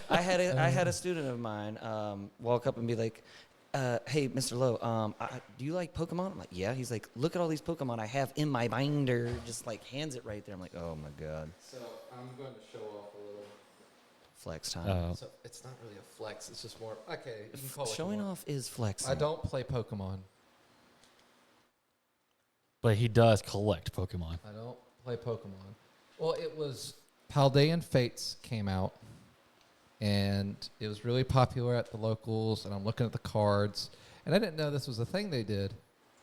I had a student of mine walk up and be like, hey, Mr. Lowe, do you like Pokemon? I'm like, yeah. He's like, look at all these Pokemon I have in my binder. Just like hands it right there. I'm like, oh my God. So I'm going to show off a little. Flex time. So it's not really a flex. It's just more, okay. You can call it Showing off is flexing. I don't play Pokemon. But he does collect Pokemon. I don't play Pokemon. Well, it was Paldean Fates came out, and it was really popular at the locals, and I'm looking at the cards, and I didn't know this was a thing they did.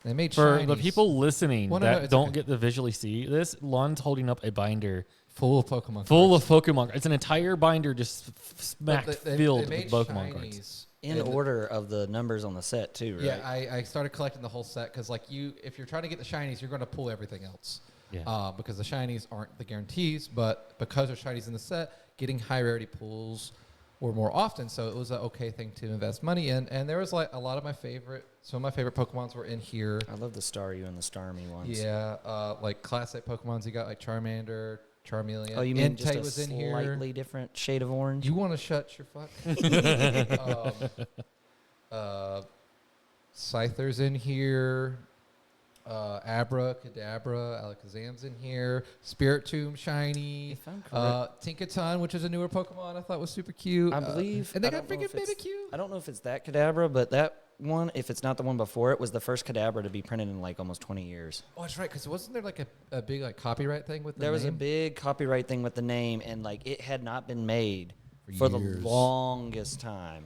They made For shinies the people listening Well, no, that it's don't okay. get to visually see this, Lon's holding up a binder full of Pokemon full cards. of Pokemon. It's an entire binder just But smacked they filled made with Pokemon shinies, cards. in order of the numbers on the set too, right? Yeah, I started collecting the whole set because, like, if you're trying to get the shinies, you're going to pull everything else. Yeah. Because the shinies aren't the guarantees, but because there's shinies in the set, getting high rarity pulls were more often, so it was an okay thing to invest money in. And there was like some of my favorite Pokemons were in here. I love the Staryu and the Starmie ones. Yeah, like classic Pokemons. You got like Charmander, Charmeleon. Oh, you mean Entei just a was in here. slightly different shade of orange? You want to shut your fuck? Scyther's in here. Abra, Kadabra, Alakazam's in here. Spiritomb shiny. If I'm correct, Tinkaton, which is a newer Pokemon, I thought was super cute. I believe. And they I got don't know freaking if it's- Mimikyu. I don't know if it's that Kadabra, but that one, if it's not the one before it, was the first Kadabra to be printed in like almost 20 years. Oh, that's right. Because wasn't there like a big like copyright thing with the There was a name? big copyright thing with the name, and like it had not been made For for the years. longest time.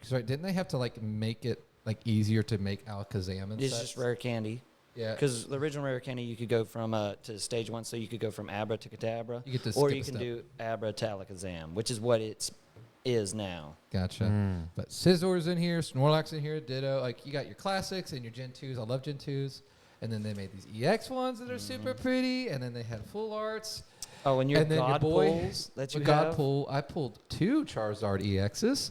'Cause, right, didn't they have to like make it like easier to make Alakazam and It's such? just rare candy. Yeah. Because the original rare candy, you could go from to stage 1, so you could go from Abra to Kadabra, You get to or skip you a can step. do Abra to Alakazam, which is what it is now. Gotcha. Mm. But Scizzor's in here, Snorlax in here, Ditto. Like you got your classics and your Gen 2s. I love Gen 2s. And then they made these EX ones that are super pretty. And then they had full arts. Oh, and your And then your God boy- pulls that you The God have. pull. I pulled 2 Charizard EXs.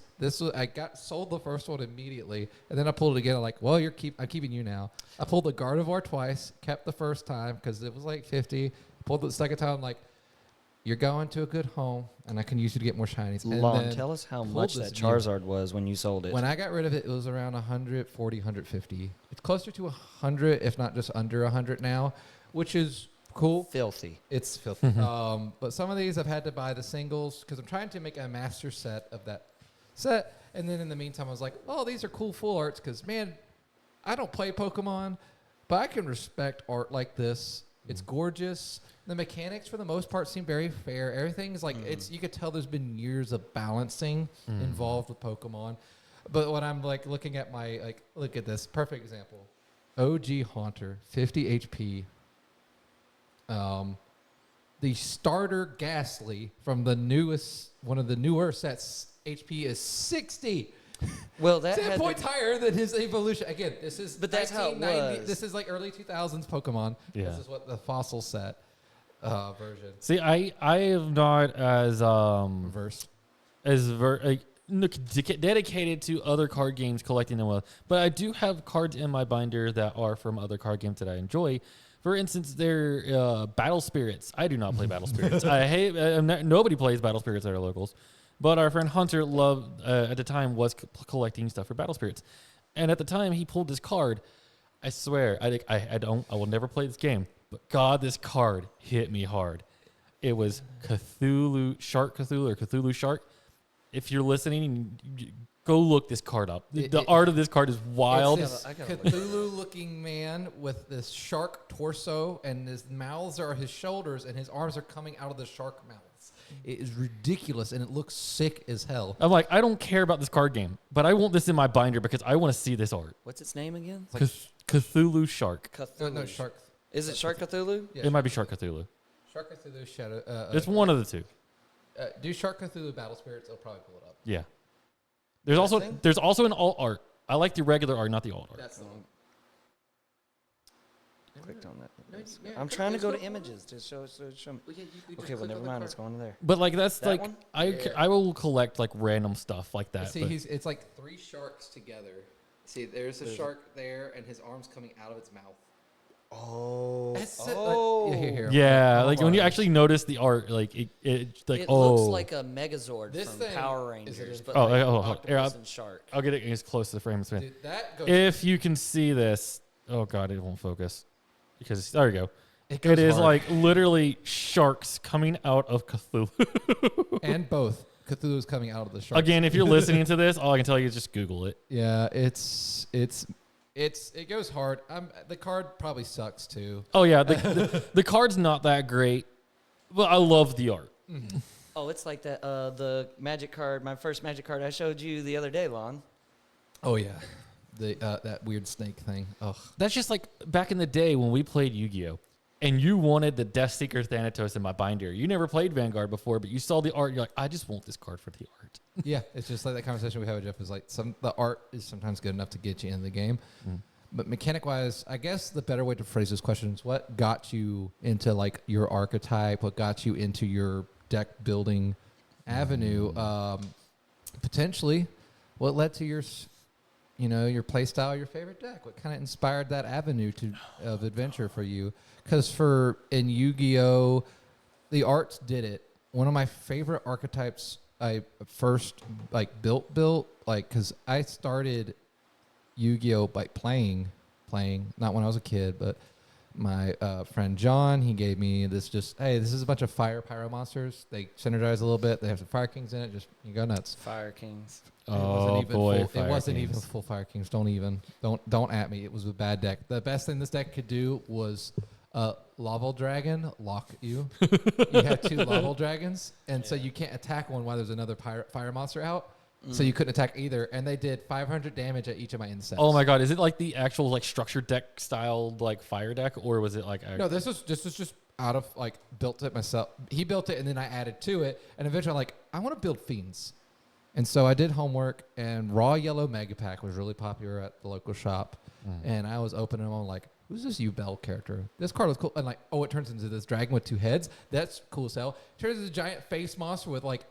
Sold the first one immediately, and then I pulled it again. I'm like, well, I'm keeping you now. I pulled the Gardevoir twice, kept the first time because it was like 50. Pulled it the second time, like, you're going to a good home, and I can use you to get more shinies. And Lon, then tell us how hold much this that view. Charizard was when you sold it. When I got rid of it, it was around 140, 150. It's closer to 100, if not just under 100 now, which is cool. Filthy. It's filthy. But some of these I've had to buy the singles because I'm trying to make a master set of that set. And then in the meantime, I was like, oh, these are cool full arts because, man, I don't play Pokemon, but I can respect art like this. It's gorgeous. The mechanics, for the most part, seem very fair. Everything's like, you could tell there's been years of balancing involved with Pokemon. But when I'm like looking at my, like, look at this, perfect example. OG Haunter, 50 HP. The starter Ghastly from the newest, one of the newer sets, HP is 60. Well, that 10 had points higher than his evolution. Again, this is But that's how it 1990 was. This is like early 2000s Pokemon. Yeah. This is what the fossil set version. See, I am not as Reverse. dedicated to other card games collecting them with, but I do have cards in my binder that are from other card games that I enjoy. For instance, they're Battle Spirits. I do not play Battle Spirits. I hate. Nobody plays Battle Spirits at our locals, but our friend Hunter loved at the time was collecting stuff for Battle Spirits, and at the time he pulled this card. I swear, I will never play this game, but God, this card hit me hard. It was Cthulhu Shark. If you're listening, go look this card up. The art of this card is wild. It's I this gotta look. Cthulhu-looking man with this shark torso, and his mouths are his shoulders, and his arms are coming out of the shark mouths. It is ridiculous, and it looks sick as hell. I'm like, I don't care about this card game, but I want this in my binder because I want to see this art. What's its name again? It's like Cthulhu Shark. Cthulhu. no, shark. Is it Shark Cthulhu? Yeah, It might be Shark Cthulhu. Shark Cthulhu Shadow. It's one of the two. Do Shark Cthulhu Battle Spirits? I'll probably pull it up. Yeah. Thing? There's also an alt art. I like the regular art, not the alt art. That's the one. Clicked on that. yeah, I'm click- trying to just go go to images to show me. Well, yeah, you could just Okay, well, click never on the mind. card. It's going to there. But like that's That like one? I will collect like random stuff like that. See, but- it's like 3 sharks together. See, there's a shark there, and his arm's coming out of its mouth. Oh. That's it. Oh. Here. yeah, Oh, like when you wow. actually notice the art, like it like It oh. looks like a Megazord This from thing Power is Rangers, an- but Oh, like oh, octopus here, and shark. I'll get it as close to the frame as possible. Dude, that goes. If you can see this, oh god, it won't focus because there you go. it It is hard. like literally sharks coming out of Cthulhu. and both Cthulhu's coming out of the shark. Again, if you're listening to this, all I can tell you is just Google it. Yeah, it goes hard. The card probably sucks too. Oh yeah, the card's not that great, but I love the art. Oh, it's like that. The magic card, my first magic card I showed you the other day, Lon. Oh yeah, the that weird snake thing. Ugh. That's just like back in the day when we played Yu-Gi-Oh! And you wanted the Death Seeker Thanatos in my binder. You never played Vanguard before, but you saw the art. You're like, I just want this card for the art. Yeah, it's just like that conversation we had with Jeff. Is like the art is sometimes good enough to get you in the game, but mechanic wise, I guess the better way to phrase this question is what got you into like your archetype, what got you into your deck building avenue, potentially, what led to your your play style, your favorite deck, what kind of inspired that avenue of adventure for you? Because in Yu-Gi-Oh, the arts did it. One of my favorite archetypes I first like built like because I started Yu-Gi-Oh by playing not when I was a kid, but my friend John, he gave me this this is a bunch of fire pyro monsters. They synergize a little bit. They have some Fire Kings in it. Just you go nuts. Fire Kings. Oh boy, It wasn't Fire even Kings. full Fire Kings. Don't at me. It was a bad deck. The best thing this deck could do was Lava Dragon lock you. You had 2 Lava Dragons, and so you can't attack one while there's another fire monster out. So you couldn't attack either, and they did 500 damage at each of my insects. Oh my god, is it like the actual like structured deck style like fire deck, or was it like No, this was just out of like built it myself. He built it, and then I added to it, and eventually I'm like, I want to build fiends, and so I did homework. And Raw Yellow Mega Pack was really popular at the local shop, and I was opening them. I'm like, who's this Yubel character? This card was cool, and like, oh, it turns into this dragon with 2 heads. That's cool as hell. Turns into a giant face monster with like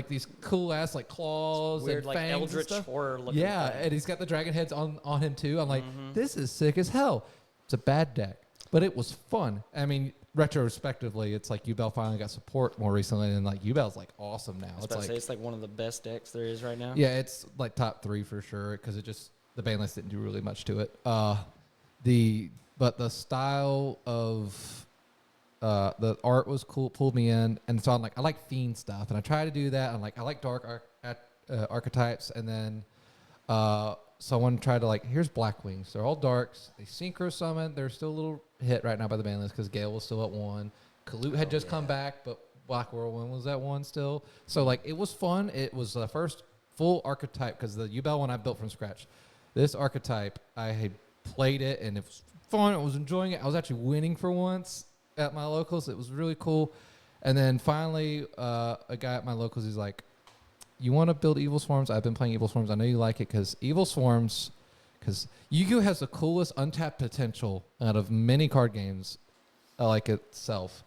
these cool ass like claws Weird, and like fangs and eldritch stuff. horror looking. Yeah, thing. and he's got the dragon heads on him too. I'm like, this is sick as hell. It's a bad deck, but it was fun. I mean, retrospectively, it's like Yubel finally got support more recently, and like Yubel's like awesome now. I was about to say it's like one of the best decks there is right now. Yeah, it's like top 3 for sure because the ban list didn't do really much to it. But the style of the art was cool, pulled me in, and so I'm like, I like fiend stuff, and I try to do that. I'm like, I like dark archetypes, and then someone tried to like, here's Blackwings. They're all darks. They synchro summon. They're still a little hit right now by the ban list because Gale was still at 1. Kaloot had just come back, but Black Whirlwind was at 1 still. So like, it was fun. It was the first full archetype because the Yubel one I built from scratch. This archetype, I had played it and it was fun. I was enjoying it. I was actually winning for once at my locals. It was really cool. And then finally, a guy at my locals, he's like, you want to build Evil Swarms? I've been playing Evil Swarms. I know you like it because Evil Swarms, because Yu-Gi-Oh! Has the coolest untapped potential out of many card games like itself.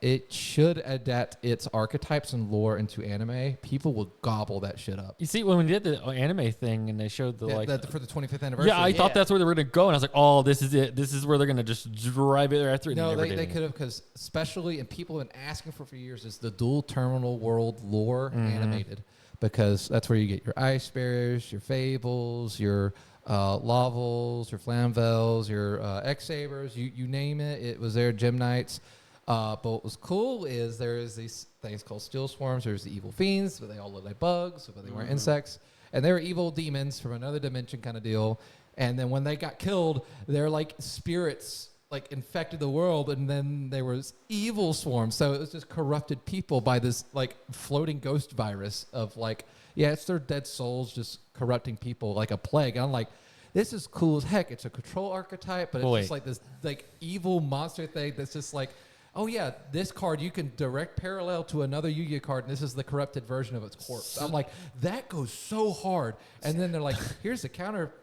It should adapt its archetypes and lore into anime. People will gobble that shit up. You see, when we did the anime thing and they showed the for the 25th anniversary. Yeah, I thought that's where they were going to go. And I was like, oh, this is it. This is where they're going to just drive it right through. No, they could have, because especially, and people have been asking for years, is the dual terminal world lore animated. Because that's where you get your Ice Bears, your Fables, your Lavels, your Flamvels, your X-Sabers, you name it. It was there, Gem Knights. But what was cool is there is these things called Steel Swarms. There's the evil fiends, but they all look like bugs, but they weren't insects. And they were evil demons from another dimension kind of deal. And then when they got killed, they're like spirits, like infected the world. And then there was evil swarms. So it was just corrupted people by this like floating ghost virus of like, yeah, it's their dead souls just corrupting people like a plague. And I'm like, this is cool as heck. It's a control archetype, but it's just like this like evil monster thing that's just like, oh yeah, this card you can direct parallel to another Yu-Gi-Oh card, and this is the corrupted version of its corpse. I'm like, that goes so hard. And then they're like, here's a counter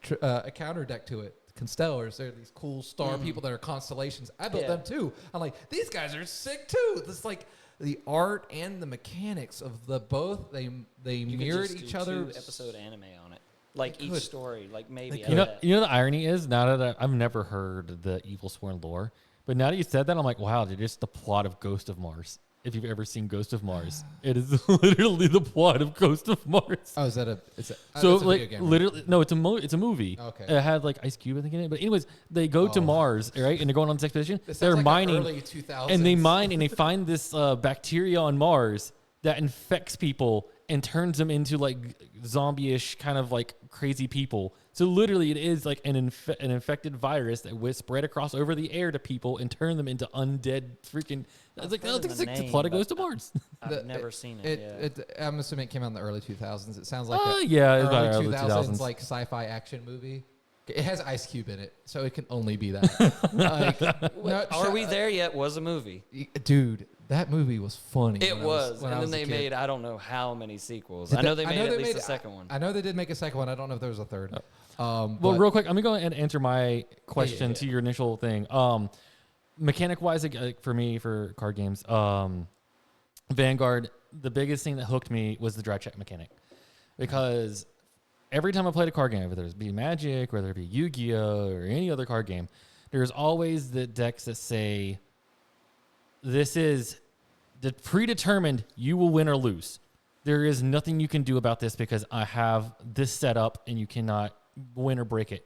deck to it. Constellars, they're these cool star people that are constellations. I built them too. I'm like, these guys are sick too. This like the art and the mechanics of the both. They mirrored each other. 2-episode anime on it. Like each story, like maybe. You know the irony is now that I've never heard the Evil Sworn lore. But now that you said that, I'm like, wow, dude, it's the plot of Ghost of Mars. If you've ever seen Ghost of Mars, it is literally the plot of Ghost of Mars. Oh, is that so that's a like video game, literally? Right? No, it's a movie. Okay. It had like Ice Cube, I think, in it. But anyways, they go to Mars, right, and they're going on this expedition. They're like mining, early 2000s. and they mine and they find this bacteria on Mars that infects people and turns them into like zombie-ish kind of like crazy people. So literally, it is like an infected virus that was spread across over the air to people and turned them into undead freaking. I was like, oh, it's like the plot of Ghost of Mars. I've never seen it. I'm assuming it came out in the early 2000s. It sounds like yeah, it's about early early 2000s like sci-fi action movie. It has Ice Cube in it, so it can only be that. Are we there yet? Was a movie, dude. That movie was funny. It was, and then they made I don't know how many sequels. I know they made at least a second one. I know they did make a second one. I don't know if there was a third. Well, real quick, I'm gonna go ahead and answer my question to your initial thing. Mechanic wise, for me, for card games, Vanguard, the biggest thing that hooked me was the drive check mechanic, because every time I played a card game, whether it be Magic, whether it be Yu-Gi-Oh, or any other card game, there's always the decks that say, this is the predetermined, you will win or lose. There is nothing you can do about this because I have this set up and you cannot win or break it.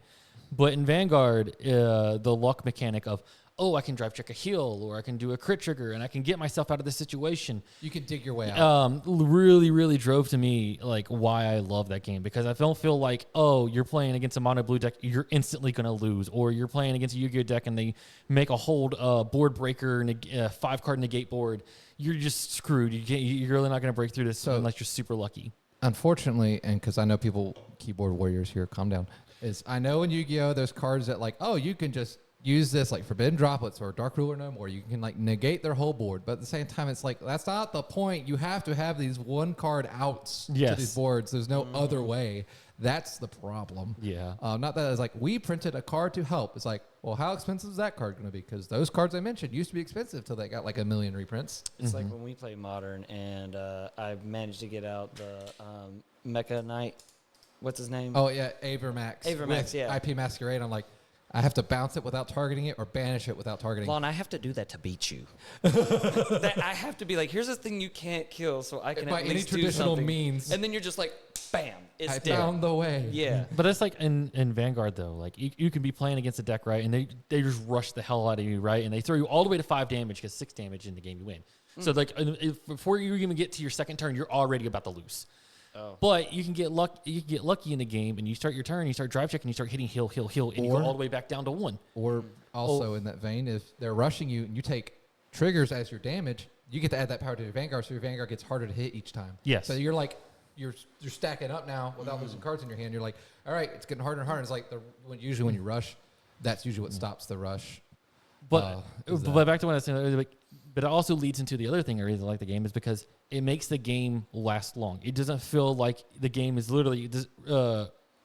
But in Vanguard, the luck mechanic of, I can drive check a heal, or I can do a crit trigger, and I can get myself out of this situation. You can dig your way out. Really, really drove to me like why I love that game, because I don't feel like, you're playing against a mono blue deck, you're instantly going to lose, or you're playing against a Yu-Gi-Oh deck and they make a hold board breaker, 5-card negate board. You're just screwed. You're really not going to break through this unless you're super lucky. Unfortunately, and because I know people, keyboard warriors here, calm down, I know in Yu-Gi-Oh there's cards that like, you can just use this like Forbidden Droplets or Dark Ruler no more. You can like negate their whole board, but at the same time, it's like that's not the point. You have to have these one card outs to these boards. There's no other way. That's the problem. Yeah. Not that it's like we printed a card to help. It's like, well, how expensive is that card going to be? Because those cards I mentioned used to be expensive till they got like 1 million reprints. It's like when we play Modern, and I managed to get out the Mecha Knight. What's his name? Oh yeah, Avermax. Avermax, yeah. IP Masquerade. I'm like, I have to bounce it without targeting it or banish it without targeting. Lon, I have to do that to beat you. I have to be like, here's this thing you can't kill, so I can By at any least do traditional something. means. And then you're just like, bam, it's I dead. found the way. Yeah. But it's like in Vanguard though, like you can be playing against a deck, right, and they just rush the hell out of you, right, and they throw you all the way to 5 damage because 6 damage in the game you win. So like before you even get to your second turn, you're already about to lose. Oh. But you can get lucky in the game, and you start your turn, you start drive checking, you start hitting heal, and you go all the way back down to 1. Or also in that vein, if they're rushing you and you take triggers as your damage, you get to add that power to your Vanguard, so your Vanguard gets harder to hit each time. Yes. So you're like, you're stacking up now without losing cards in your hand. You're like, all right, it's getting harder and harder. It's like usually when you rush, that's usually what stops the rush. But back to what I was saying earlier, like, but it also leads into the other thing I really like the game is because it makes the game last long. It doesn't feel like the game is literally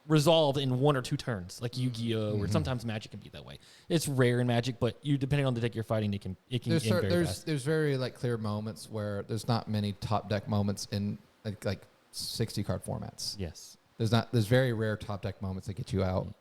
resolved in 1 or 2 turns, like Yu-Gi-Oh! Or sometimes Magic can be that way. It's rare in Magic, but depending on the deck you're fighting, it can end very fast. There's very like clear moments where there's not many top deck moments in like 60 card formats. Yes. There's very rare top deck moments that get you out.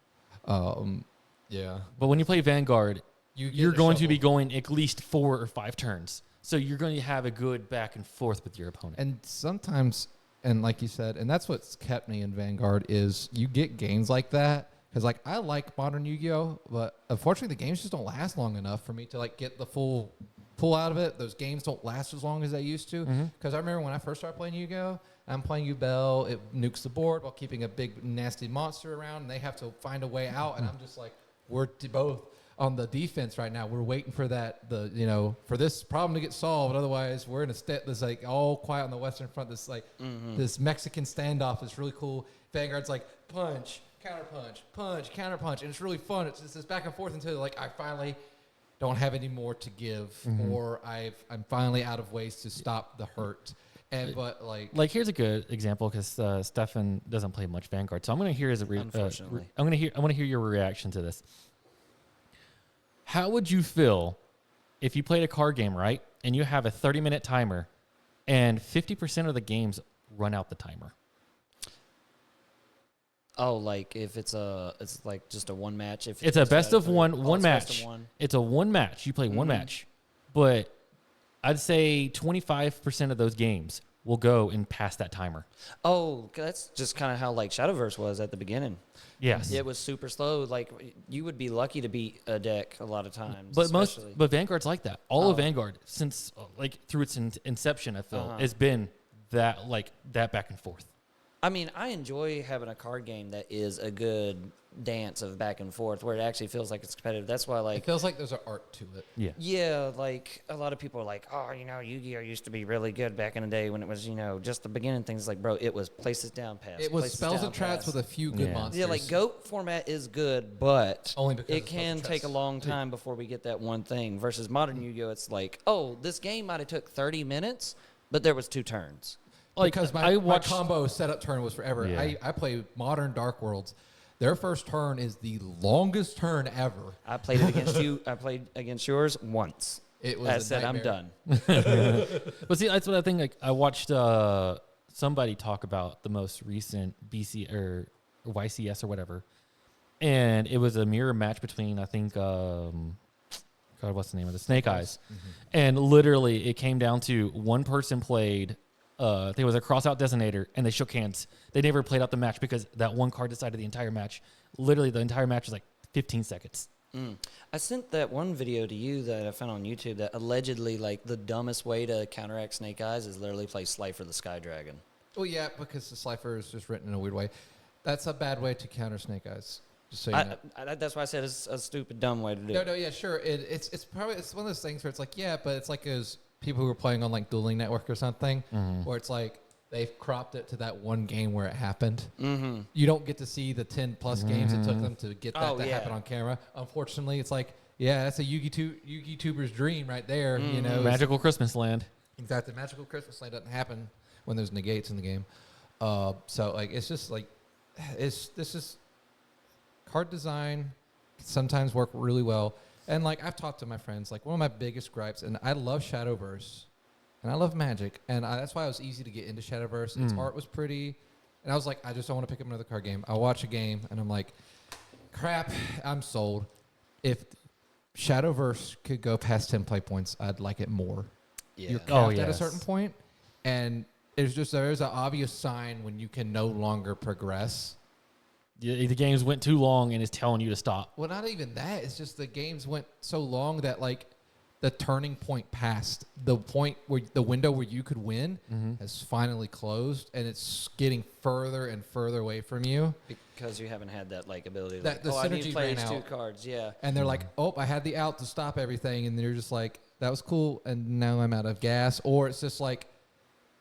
Yeah. But when you play Vanguard, you're the going to be shovel. going at least 4 or 5 turns. So you're going to have a good back and forth with your opponent. And sometimes, and like you said, and that's what's kept me in Vanguard is you get games like that. Because like I like modern Yu-Gi-Oh, but unfortunately the games just don't last long enough for me to like get the full pull out of it. Those games don't last as long as they used to. Because I remember when I first started playing Yu-Gi-Oh, I'm playing Yubel, it nukes the board while keeping a big nasty monster around, and they have to find a way out. And I'm just like, we're both on the defense right now. We're waiting for for this problem to get solved. Otherwise, we're in a state that's like all quiet on the Western Front. This like this Mexican standoff is really cool. Vanguard's like punch, counter punch, punch, counter punch, and it's really fun. It's just this back and forth until like I finally don't have any more to give, or I'm finally out of ways to stop the hurt. And but like here's a good example because Stefan doesn't play much Vanguard, so I'm going to hear Unfortunately. I want to hear your reaction to this. How would you feel if you played a card game, right, and you have a 30-minute timer, and 50% of the games run out the timer? Oh, like if it's like just a one match. If It's a best of one it's match. best of one. It's a one match. You play one match, but I'd say 25% of those games will go and pass that timer. Oh, that's just kind of how like Shadowverse was at the beginning. Yes. It was super slow. Like you would be lucky to beat a deck a lot of times. But especially. but Vanguard's like that. All of Oh. Vanguard since like through its inception, I feel has been that back and forth. I mean, I enjoy having a card game that is a good dance of back and forth where it actually feels like it's competitive. That's why, it like, feels like there's an art to it. Yeah. yeah, like a lot of people are like, oh, Yu-Gi-Oh used to be really good back in the day when it was, just the beginning things. Like, bro, it was places down pass. It was places spells down and traps pass. with a few good Yeah. monsters. Yeah, like GOAT format is good, but Only because it it's spells can and take a traps. long time before we get that one thing. Versus modern Yu-Gi-Oh, it's like, oh, this game might have took 30 minutes, but there was 2 turns. Like because I my watched combo setup turn was forever. Yeah. I play modern Dark Worlds. Their first turn is the longest turn ever. I played it against you. I played against yours once. It was I a said, I'm nightmare. done. But see, that's what I think. Like, I watched somebody talk about the most recent BC or YCS or whatever, and it was a mirror match between I think, God, what's the name of the Snake Eyes, and literally it came down to one person played. I think it was a cross-out designator, and they shook hands. They never played out the match because that one card decided the entire match. Literally, the entire match was like 15 seconds. I sent that one video to you that I found on YouTube that allegedly, like, the dumbest way to counteract Snake Eyes is literally play Slifer the Sky Dragon. Well, yeah, because the Slifer is just written in a weird way. That's a bad way to counter Snake Eyes. Just so you know. That's why I said it's a stupid, dumb way to do No, it. no, yeah, sure. It's probably one of those things where it's like, yeah, but it's like those people who are playing on like Dueling Network or something, where it's like they've cropped it to that one game where it happened. Mm-hmm. You don't get to see the 10 plus games it took them to get that to happen on camera. Unfortunately, it's like, yeah, that's a Yugi tuber's dream right there. You know, Magical Christmas Land. exactly. Magical Christmas Land doesn't happen when there's negates in the game. So like, it's just like, this is card design can sometimes work really well. And like I've talked to my friends, like one of my biggest gripes, and I love Shadowverse, and I love Magic, and that's why it was easy to get into Shadowverse. Its art was pretty, and I was like, I just don't want to pick up another card game. I watch a game, and I'm like, crap, I'm sold. if Shadowverse could go past 10 play points, I'd like it more. Yeah. You're capped Oh, at a yes. certain point, and there's an obvious sign when you can no longer progress. The games went too long and it's telling you to stop. Well, not even that. It's just the games went so long that like the turning point passed the point where the window where you could win has finally closed, and it's getting further and further away from you. Because you haven't had that like ability. To, That the I need synergy to play ran these out. 2 cards. Yeah. And they're like, "Oh, I had the out to stop everything," and you're just like, "That was cool," and now I'm out of gas. Or it's just like,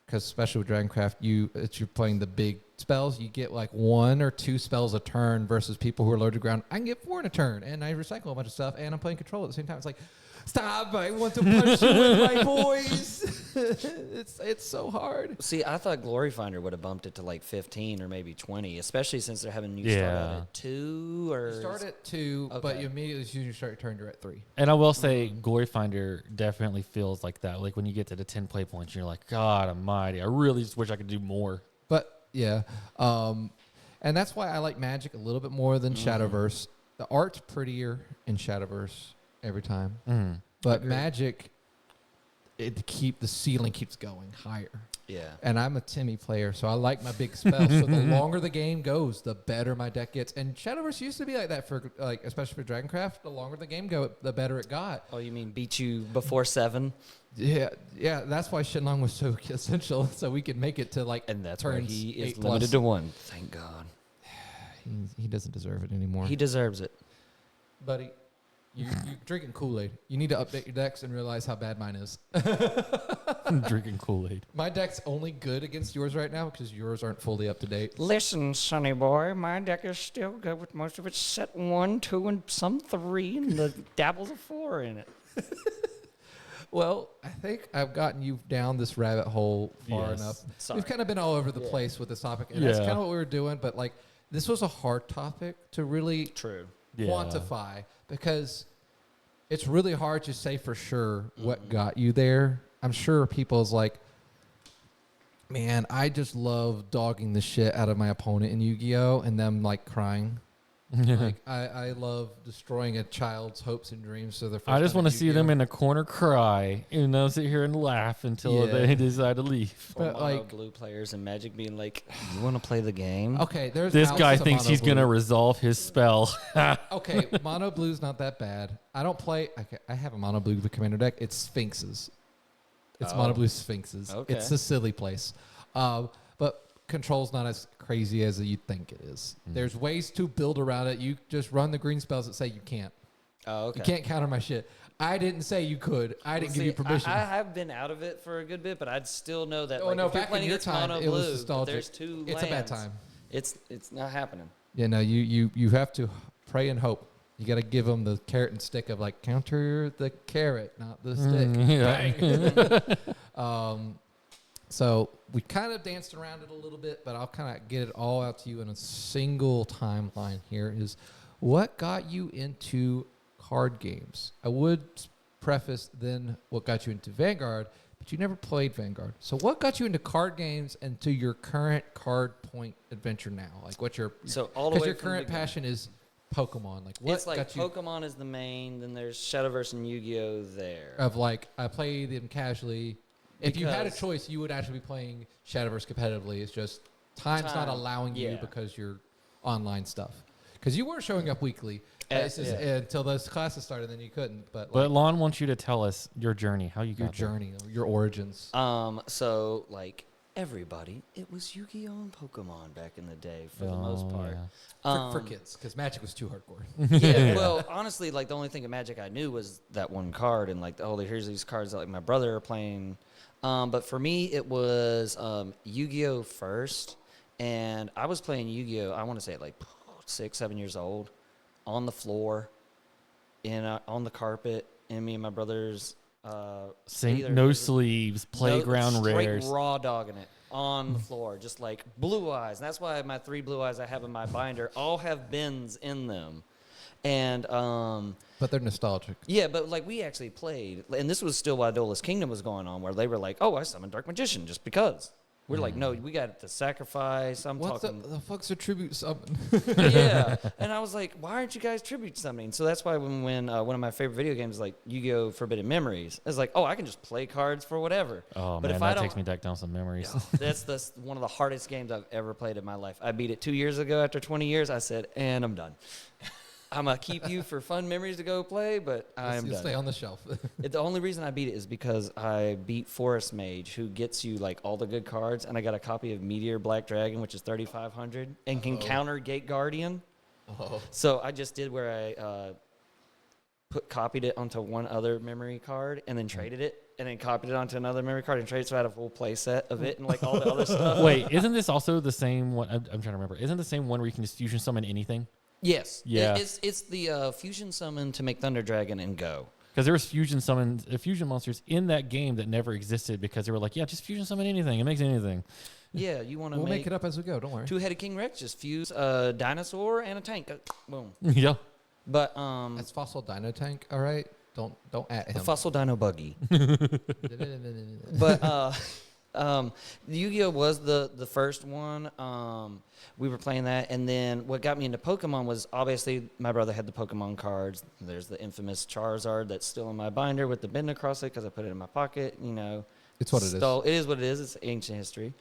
because especially with Dragoncraft, you're playing the big spells, you get like 1 or 2 spells a turn versus people who are low to ground. I can get 4 in a turn, and I recycle a bunch of stuff, and I'm playing control at the same time. It's like, stop! I want to punch you with my voice. It's so hard. See, I thought Glory Finder would have bumped it to like 15 or maybe 20, especially since they're having you start Yeah. at 2 or. You start at 2, but Okay. you immediately as soon as you start your turn, you're at 3. And I will say, Glory Finder definitely feels like that. Like when you get to the 10 play points, you're like, God Almighty! I really just wish I could do more. But yeah, and that's why I like Magic a little bit more than Shadowverse. The art's prettier in Shadowverse every time, but Magic, the ceiling keeps going higher. Yeah. And I'm a Timmy player, so I like my big spells. So the longer the game goes, the better my deck gets. And Shadowverse used to be like that for like, especially for Dragoncraft. The longer the game go, the better it got. Oh, you mean beat you before 7? Yeah. That's why Shenlong was so essential, so we could make it to like. And that's why turns he is 8+. limited to 1. Thank God. He doesn't deserve it anymore. He deserves it. Buddy, you're drinking Kool-Aid. You need to update your decks and realize how bad mine is. Drinking Kool-Aid. My deck's only good against yours right now because yours aren't fully up to date. Listen, sonny boy, my deck is still good with most of its set 1, 2, and some 3, and the dabbles of 4 in it. Well, I think I've gotten you down this rabbit hole far Yes. enough. Sorry. We've kind of been all over the place with this topic, and that's Yeah. kind of what we were doing. But like, this was a hard topic to really True. Yeah. quantify because it's really hard to say for sure what got you there. I'm sure people's like, man, I just love dogging the shit out of my opponent in Yu-Gi-Oh! And them like crying. Like I love destroying a child's hopes and dreams. So they're. I just want to see them in a corner cry and they'll sit here and laugh until Yeah. they decide to leave. Or But, mono like- blue players in Magic being like, you want to play the game? Okay, there's This outs guy to thinks mono he's going to blue. resolve his spell. Okay, mono blue's not that bad. I don't play. I have a mono blue commander deck. It's Sphinxes. It's mono blue Sphinxes. Okay. It's a silly place. But control's not as crazy as you'd think it is. There's ways to build around it. You just run the green spells that say you can't. Oh, okay. You can't counter my shit. I didn't say you could. I didn't give you permission. I have been out of it for a good bit, but I'd still know that. Oh, like, no, if you're back in playing your against time, mono it was blue, but nostalgic. there's 2 It's a bad lands, time. It's not happening. Yeah, no, you have to pray and hope. You got to give them the carrot and stick of like counter the carrot, not the stick. Yeah. So we kind of danced around it a little bit, but I'll kind of get it all out to you in a single timeline here is what got you into card games? I would preface then what got you into Vanguard, but you never played Vanguard. So what got you into card games and to your current card point adventure now? Like what's your, So all the because way your from current the- passion is Pokemon. Like what It's like got you Pokemon is the main, then there's Shadowverse and Yu-Gi-Oh there. of like, I play them casually. If you had a Because- choice, you would actually be playing Shadowverse competitively. It's just time's not Time, allowing you yeah. because you're online stuff. Because you were showing up weekly. It's just, yeah. until those classes started, then you couldn't. But, But like, Lon wants you to tell us your journey, how you your got there. journey, your origins. So like everybody, it was Yu-Gi-Oh and Pokemon back in the day for the most Oh, part. yeah. For kids, because Magic was too hardcore. Yeah, well, honestly, like the only thing of Magic I knew was that one card, and like, oh, here's these cards that like my brother are playing. But for me, it was Yu-Gi-Oh first, and I was playing Yu-Gi-Oh. I want to say at like 6, 7 years old, on the floor, in on the carpet, and me and my brothers. either- No sleeves, playground straight rares. raw dogging it on the floor, just like blue eyes. And that's why my 3 blue eyes I have in my binder all have bins in them. And But they're nostalgic. yeah, but like we actually played, and this was still while Duelist Kingdom was going on, where they were like, "Oh, I summoned Dark Magician just because." We're like, no, we got to sacrifice. I'm What talking. the fuck's a tribute summon? Yeah. And I was like, why aren't you guys tribute summoning? So that's why when one of my favorite video games, like Yu-Gi-Oh! Forbidden Memories, it's like, oh, I can just play cards for whatever. Oh, But man, if I that don't- takes me back down some memories. That's one of the hardest games I've ever played in my life. I beat it 2 years ago. After 20 years, I said, and I'm done. I'm going to keep you for fun memories to go play, but I am You'll done. stay on the shelf. The only reason I beat it is because I beat Forest Mage, who gets you like all the good cards, and I got a copy of Meteor Black Dragon, which is 3,500, and can counter Gate Guardian. Oh. So I just did where I copied it onto one other memory card, and then traded it, and then copied it onto another memory card, and traded. So I had a full play set of it and like all the other stuff. Wait, isn't this also the same one? I'm trying to remember. Isn't the same one where you can just fusion summon anything? Yes. Yeah. It's the fusion summon to make Thunder Dragon and go. Because there was fusion monsters in that game that never existed because they were like, yeah, just fusion summon anything. It makes anything. Yeah, you want to We'll make it up as we go. Don't worry. Two-headed King Rex, just fuse a dinosaur and a tank. Boom. Yeah. But That's Fossil Dino Tank. All right. Don't at the him. Fossil Dino Buggy. But Yu-Gi-Oh was the first one. We were playing that, and then what got me into Pokemon was obviously my brother had the Pokemon cards. There's the infamous Charizard that's still in my binder with the bend across it because I put it in my pocket. You know, It's what it is. It is what it is. It's ancient history.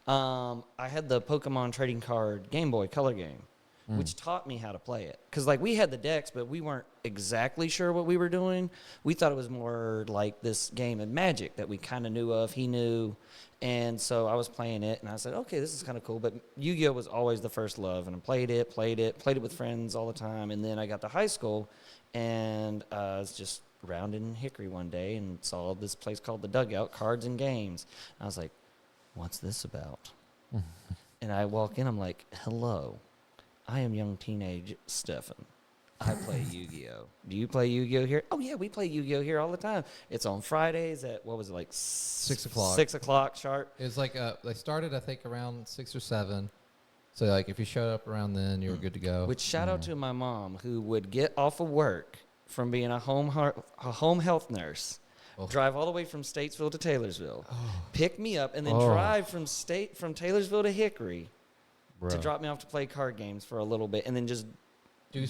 I had the Pokemon trading card Game Boy Color game, which taught me how to play it. Because, like, we had the decks, but we weren't exactly sure what we were doing. We thought it was more like this game of Magic that we kind of knew of. He knew. And so I was playing it, and I said, okay, this is kind of cool. But Yu-Gi-Oh! Was always the first love, and I played it with friends all the time. And then I got to high school, and I was just rounding Hickory one day and saw this place called The Dugout, Cards and Games. I was like, what's this about? And I walk in, I'm like, hello, I am young teenage Stefan. I play Yu-Gi-Oh! Do you play Yu-Gi-Oh! Here? Oh, yeah, we play Yu-Gi-Oh! Here all the time. It's on Fridays at, what was it, like 6 o'clock. 6 o'clock sharp. It was like they started, I think, around 6 or 7. So like if you showed up around then, you were good to go. Which shout out to my mom, who would get off of work from being a home health nurse, Oh. drive all the way from Statesville to Taylorsville, pick me up, and then Oh. drive from Taylorsville to Hickory Bro. to drop me off to play card games for a little bit, and then just do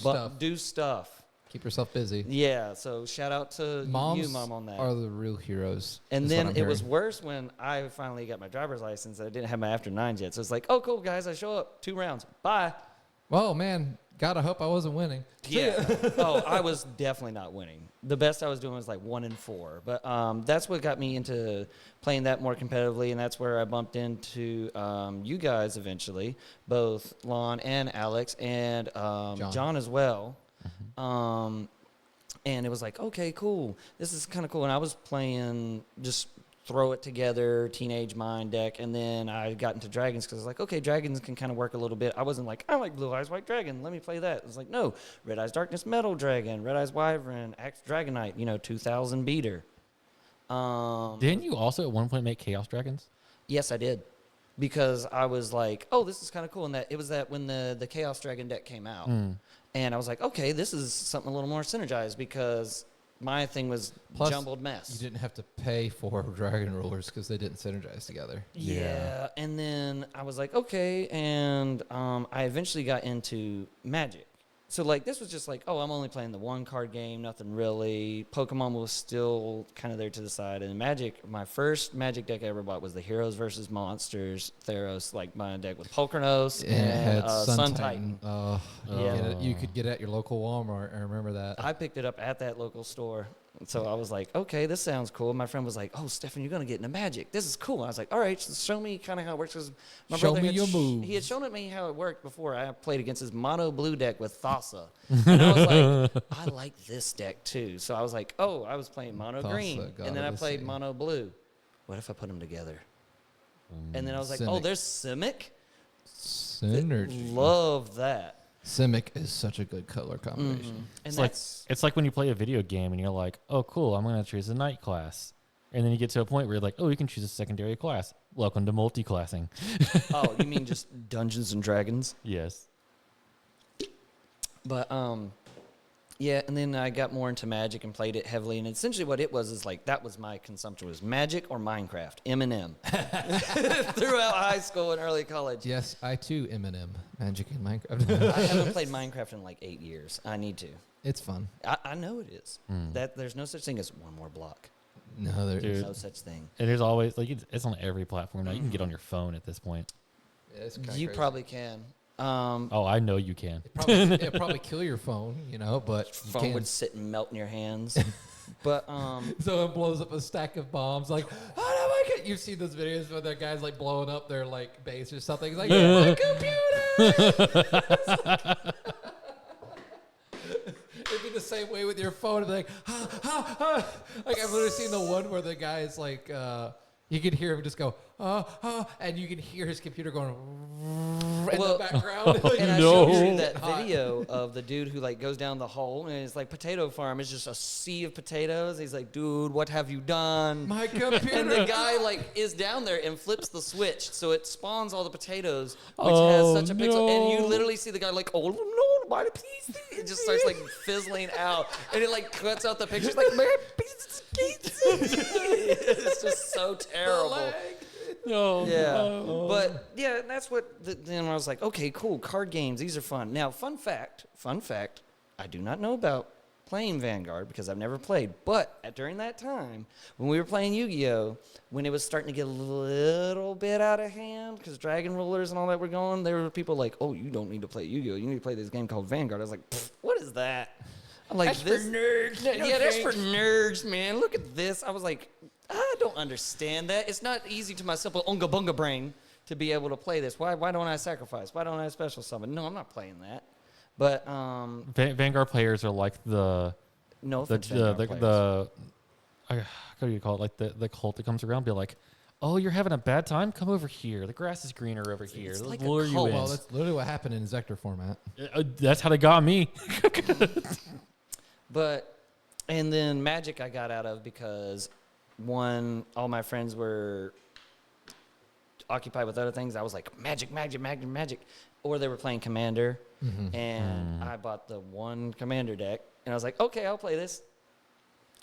stuff. Keep yourself busy. Yeah, so shout out to Moms you, Mom, on that. are the real heroes. And is then what it I'm was hearing. worse when I finally got my driver's license. I didn't have my after 9s yet. So it's like, oh, cool, guys, I show up. 2 rounds. Bye. Oh man, God, I hope I wasn't winning. Yeah. Oh, I was definitely not winning. The best I was doing was like 1 and 4. But that's what got me into playing that more competitively, and that's where I bumped into you guys eventually, both Lon and Alex, and John as well. And it was like, okay, cool. This is kind of cool. And I was playing just throw it together, teenage mind deck, and then I got into dragons because I was like, okay, dragons can kind of work a little bit. I wasn't like, I like Blue Eyes White Dragon, let me play that. It was like, no, Red Eyes Darkness Metal Dragon, Red Eyes Wyvern, Axe Dragonite, 2000 beater. Didn't you also at one point make Chaos Dragons? Yes, I did. Because I was like, oh, this is kind of cool. And it was when the Chaos Dragon deck came out. And I was like, okay, this is something a little more synergized because my thing was Plus, jumbled mess. You didn't have to pay for dragon rulers because they didn't synergize together. Yeah. And then I was like, okay. And I eventually got into Magic. So, like, this was just like, oh, I'm only playing the 1-card game, nothing really. Pokemon was still kind of there to the side. And Magic, my first Magic deck I ever bought was the Heroes versus Monsters Theros, like my deck with Pulchronos And it and had Sun Titan. Oh, Yeah. you could get it at your local Walmart. I remember that. I picked it up at that local store. So I was like, okay, this sounds cool. My friend was like, oh, Stefan, you're going to get into Magic. This is cool. And I was like, all right, so show me kind of how it works. 'Cause my Show brother me had your moves. He had shown me how it worked before. I played against his mono blue deck with Thassa. And I was like, I like this deck too. So I was like, oh, I was playing mono Thassa, green. God And then I of the played sea. mono blue. What if I put them together? And then I was like, oh, Simic. there's Simic? Synergy. Love that. Simic is such a good color combination. And It's that's... it's like when you play a video game and you're like, oh, cool, I'm going to choose a night class. And then you get to a point where you're like, oh, you can choose a secondary class. Welcome to multi-classing. Oh, you mean just Dungeons and Dragons? Yes. But Yeah, and then I got more into Magic and played it heavily. And essentially, what it was is like that was my consumption was Magic or Minecraft, Eminem, throughout high school and early college. Yes, I too Eminem, Magic and Minecraft. I haven't played Minecraft in like 8 years. I need to. It's fun. I know it is. That there's no such thing as one more block. No, there Dude. is. No such thing. And there's always like it's on every platform now. You can get on your phone at this point. Yeah, it's kinda You crazy. probably can. Oh, I know you can. It'd probably kill your phone, but you Phone can. would sit and melt in your hands. But So it blows up a stack of bombs. Like, how do I get? You've seen those videos where the guys like blowing up their like base or something. It's like, my computer. It'd be the same way with your phone. It'd be like, ha, ha, ha. Like I've literally seen the one where the guy is like, you can hear him just go, and you can hear his computer going in Well, the background. and I No. showed you that video of the dude who like goes down the hole and it's like potato farm. It's just a sea of potatoes. He's like, dude, what have you done? My computer. And the guy like is down there and flips the switch, so it spawns all the potatoes, which Oh, has such a pixel. And you no. literally see the guy like, oh no, my piece. It just starts like fizzling out, and it like cuts out the pictures like, my piece. It's just so terrible. No. Yeah, but yeah, that's what. Then I was like, okay, cool. Card games, these are fun. Now, fun fact. I do not know about playing Vanguard because I've never played. But during that time, when we were playing Yu-Gi-Oh, when it was starting to get a little bit out of hand because Dragon Rulers and all that were going, there were people like, oh, you don't need to play Yu-Gi-Oh. You need to play this game called Vanguard. I was like, what is that? I'm like, That's for nerds. Yeah, that's for nerds, man. Look at this. I was like, I don't understand that. It's not easy to my simple unga bunga brain to be able to play this. Why don't I sacrifice? Why don't I special summon? No, I'm not playing that. But Vanguard players are like the no the offense, Vanguard players. how do you call it? Like the cult that comes around, be like, oh, you're having a bad time? Come over here. The grass is greener over here. It's Let's like a lure you cult. in. Well, that's literally what happened in Zector format. That's how they got me. But and then Magic I got out of because one, all my friends were occupied with other things. I was like, Magic, or they were playing Commander, and I bought the one Commander deck, and I was like, okay, I'll play this.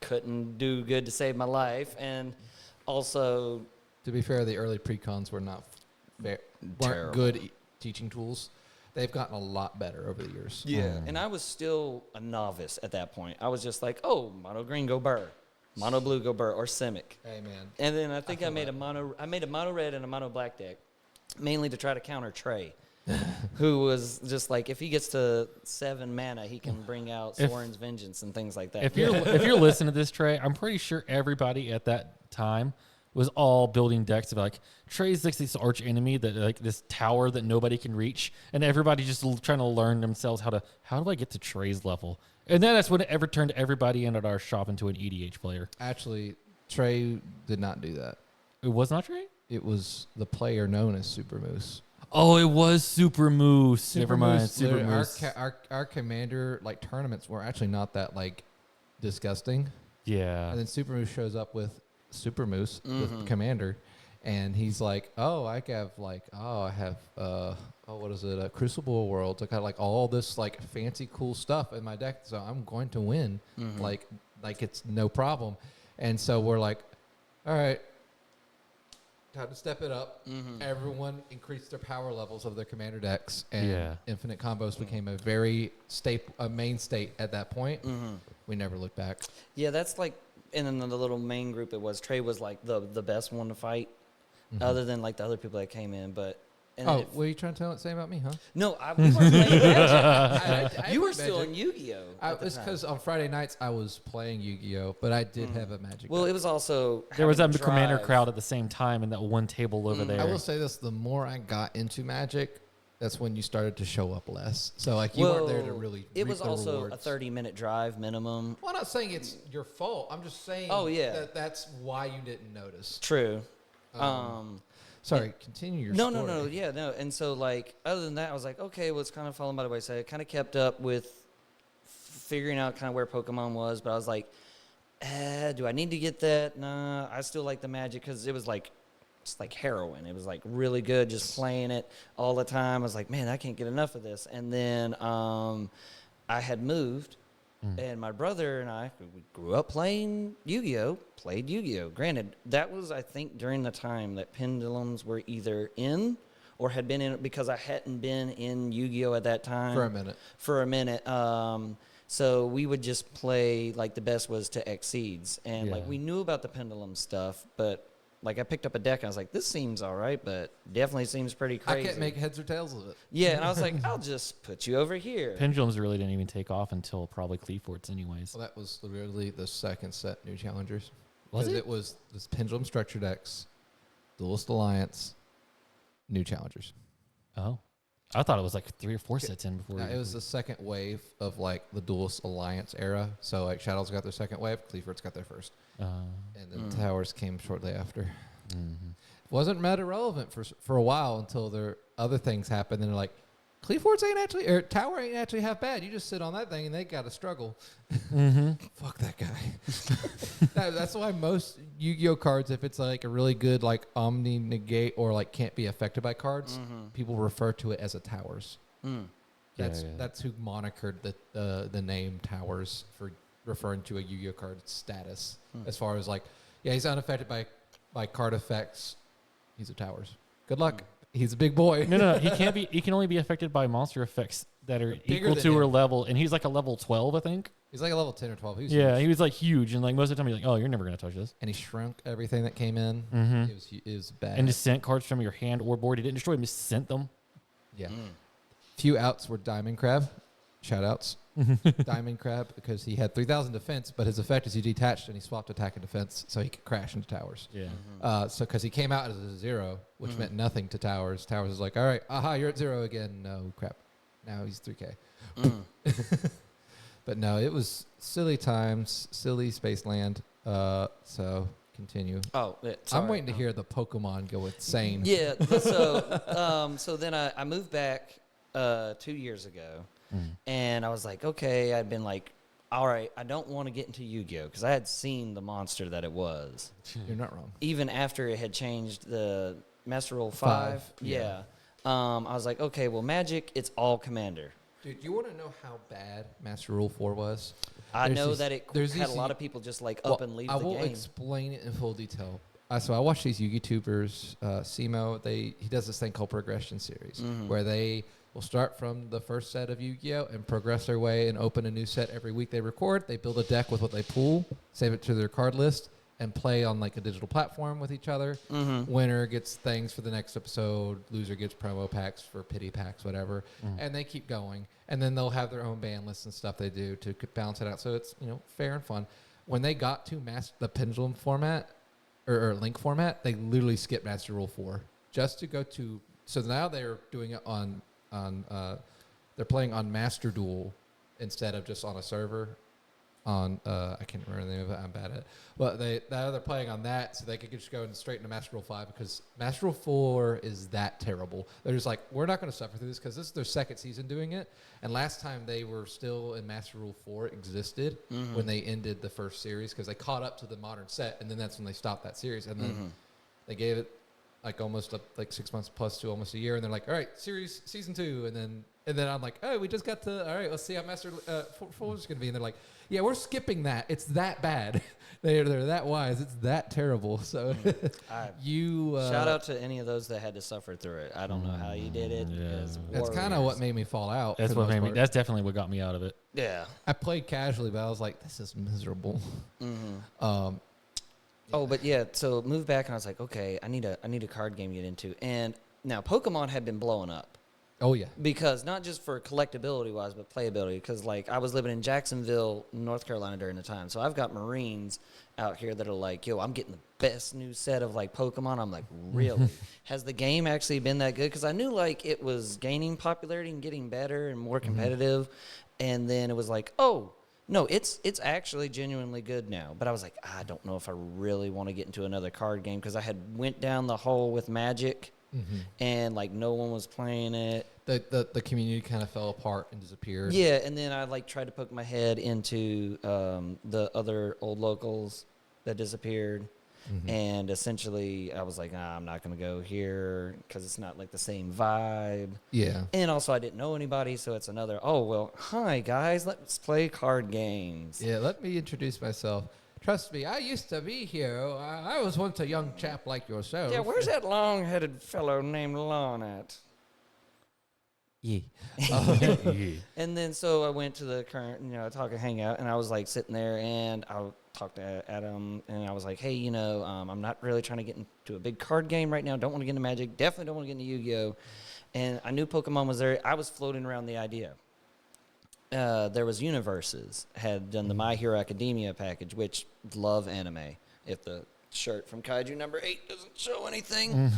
Couldn't do good to save my life, and also To be fair, the early pre-cons were not weren't Terrible. good teaching tools. They've gotten a lot better over the years. yeah, and I was still a novice at that point. I was just like, oh, mono green go Burr, mono blue go Burr, or Simic. Hey man, And then I think I feel made that. a mono red and a mono black deck, mainly to try to counter Trey, who was just like, if he gets to 7 mana, he can bring out If- Soren's Vengeance and things like that. if you're listening to this, Trey, I'm pretty sure everybody at that time was all building decks to be like, Trey's like this arch enemy that like this tower that nobody can reach, and everybody just trying to learn themselves how do I get to Trey's level, and then that's when it ever turned everybody in at our shop into an EDH player. actually, Trey did not do that. It was not Trey. It was the player known as Super Moose. Oh, it was Super Moose. Never mind, Super literally, Moose. Our commander like tournaments were actually not that like disgusting. Yeah. And then Super Moose shows up with Super Moose with Commander, and he's like, "Oh, I have what is it? A Crucible Worlds. I got like all this like fancy cool stuff in my deck, so I'm going to win. Like it's no problem." And so we're like, "All right, time to step it up." Everyone increased their power levels of their Commander decks, and Yeah. Infinite Combos became a very a main state at that point. We never looked back. Yeah, that's like, and then the little main group, Trey was like the best one to fight, other than like the other people that came in. But and Oh, it- what are you trying to say about me, huh? no, we weren't playing Magic. I You were played still Magic. in Yu-Gi-Oh. at the It's time. because on Friday nights I was playing Yu-Gi-Oh, but I did have a Magic. Well, deck. it was also There was having that to Commander drive. crowd at the same time in that one table over there. I will say this: the more I got into Magic, that's when you started to show up less. So like you weren't there to Well, really. It reap was the also rewards. a 30-minute drive minimum. Well, I'm not saying it's your fault. I'm just saying. Oh, yeah. that's why you didn't notice. True. Sorry, continue your No, story. no, no, yeah, no. And so, like, other than that, I was like, okay, well, it's kind of falling by the wayside. I kind of kept up with figuring out kind of where Pokemon was, but I was like, do I need to get that? Nah, I still like the Magic because it was like, it's like heroin. It was like really good just playing it all the time. I was like, man, I can't get enough of this. And then I had moved And my brother and I, we grew up playing Yu-Gi-Oh, played Yu-Gi-Oh. Granted, that was, I think, during the time that pendulums were either in or had been in, because I hadn't been in Yu-Gi-Oh at that time. For a minute. So we would just play, like, the best was to Exceeds. And, like, we knew about the pendulum stuff, but, like, I picked up a deck and I was like, this seems all right, but definitely seems pretty crazy. I can't make heads or tails of it. Yeah, and I was like, I'll just put you over here. Pendulums really didn't even take off until probably Cleaforts anyways. Well, that was literally the second set new challengers. Was it? It was this Pendulum Structure decks, Duelist Alliance, new challengers. Oh. I thought it was like 3 or 4 sets in before. It was the second wave of like the Duelist Alliance era. So like Shadows got their second wave, Cleafort's got their first. And then Towers came shortly after. Wasn't meta relevant for a while until their other things happened. And they're like, Cleaforts ain't actually, or Tower ain't actually half bad. You just sit on that thing and they got to struggle. Fuck that guy. That's why most Yu-Gi-Oh cards, if it's like a really good like Omni Negate or like can't be affected by cards, people refer to it as a Towers. That's who monikered the name Towers for referring to a Yu-Gi-Oh card's status. As far as like, yeah, he's unaffected by card effects. He's a Towers. Good luck. He's a big boy. No. He can't be. He can only be affected by monster effects that are equal to or level. And he's like a level 12, I think. He's like a level 10 or 12. He was like huge, and like most of the time, he's like, "Oh, you're never gonna touch this." And he shrunk everything that came in. It was bad. And just sent cards from your hand or board. He didn't destroy them; just sent them. Yeah. Few outs were Diamond Crab. Shout outs. Diamond Crab, because he had 3,000 defense, but his effect is he detached and he swapped attack and defense, so he could crash into Towers. Yeah. So because he came out as a 0, which meant nothing to Towers. Towers is like, all right, you're at 0 again. No, crap. Now he's 3K. But no, it was silly times, silly Spaceland. So continue. Oh, I'm waiting to hear the Pokemon go insane. Yeah. So then I moved back 2 years ago. And I was like, okay, I'd been like, all right, I don't want to get into Yu-Gi-Oh! Because I had seen the monster that it was. You're not wrong. Even after it had changed the Master Rule 5. Yeah. I was like, okay, well, Magic, it's all Commander. Dude, you want to know how bad Master Rule 4 was? I know that it had a lot of people just like up and leave the game. I will explain it in full detail. So I watch these YouTubers, Simo, he does this thing called Progression Series, where they will start from the first set of Yu-Gi-Oh! And progress their way and open a new set every week they record. They build a deck with what they pull, save it to their card list, and play on like a digital platform with each other. Winner gets things for the next episode. Loser gets promo packs for pity packs, whatever. And they keep going. And then they'll have their own ban lists and stuff they do to balance it out. So it's, fair and fun. When they got to the Pendulum format or Link format, they literally skipped Master Rule 4 just to go to. So now they're doing it on they're playing on Master Duel instead of just on a server on I can't remember the name of it. I'm bad at it. But they're playing on that so they could just go straight into Master Rule 5 because Master Rule 4 is that terrible. They're just like, we're not going to suffer through this because this is their second season doing it. And last time they were still in Master Rule 4 existed when they ended the first series because they caught up to the modern set and then that's when they stopped that series. And then they gave it like almost like 6 months plus to almost a year, and they're like, all right, season 2, and then I'm like, oh, we just got to, all right, let's see how Master 4 is going to be, and they're like, yeah, we're skipping that. It's that bad. they're that wise. It's that terrible. So shout out to any of those that had to suffer through it. I don't know how you did it. That's kind of what made me fall out. That's what made me. That's definitely what got me out of it. Yeah, I played casually, but I was like, this is miserable. Oh, but yeah, so moved back and I was like, okay, I need a card game to get into. And now Pokemon had been blowing up. Oh yeah. Because not just for collectability wise, but playability. Because like I was living in Jacksonville, North Carolina during the time, so I've got Marines out here that are like, yo, I'm getting the best new set of like Pokemon. I'm like, really? Has the game actually been that good? Because I knew like it was gaining popularity and getting better and more competitive, and then it was like, oh. No, it's actually genuinely good now. But I was like, I don't know if I really want to get into another card game because I had went down the hole with Magic, and like no one was playing it. The community kind of fell apart and disappeared. Yeah, and then I like tried to poke my head into the other old locals that disappeared. And essentially, I was like, I'm not going to go here because it's not like the same vibe. Yeah. And also, I didn't know anybody, so it's another, oh, well, hi, guys, let's play card games. Yeah, let me introduce myself. Trust me, I used to be here. I was once a young chap like yourself. Yeah, where's that long-headed fellow named Lon at? Yeah. And then so I went to the current, hangout, and I was like sitting there, and I talked to Adam, and I was like, hey, I'm not really trying to get into a big card game right now. Don't want to get into Magic. Definitely don't want to get into Yu-Gi-Oh. And I knew Pokemon was there. I was floating around the idea. There was Universes, had done the My Hero Academia package, which love anime. If the shirt from Kaiju number 8 doesn't show anything.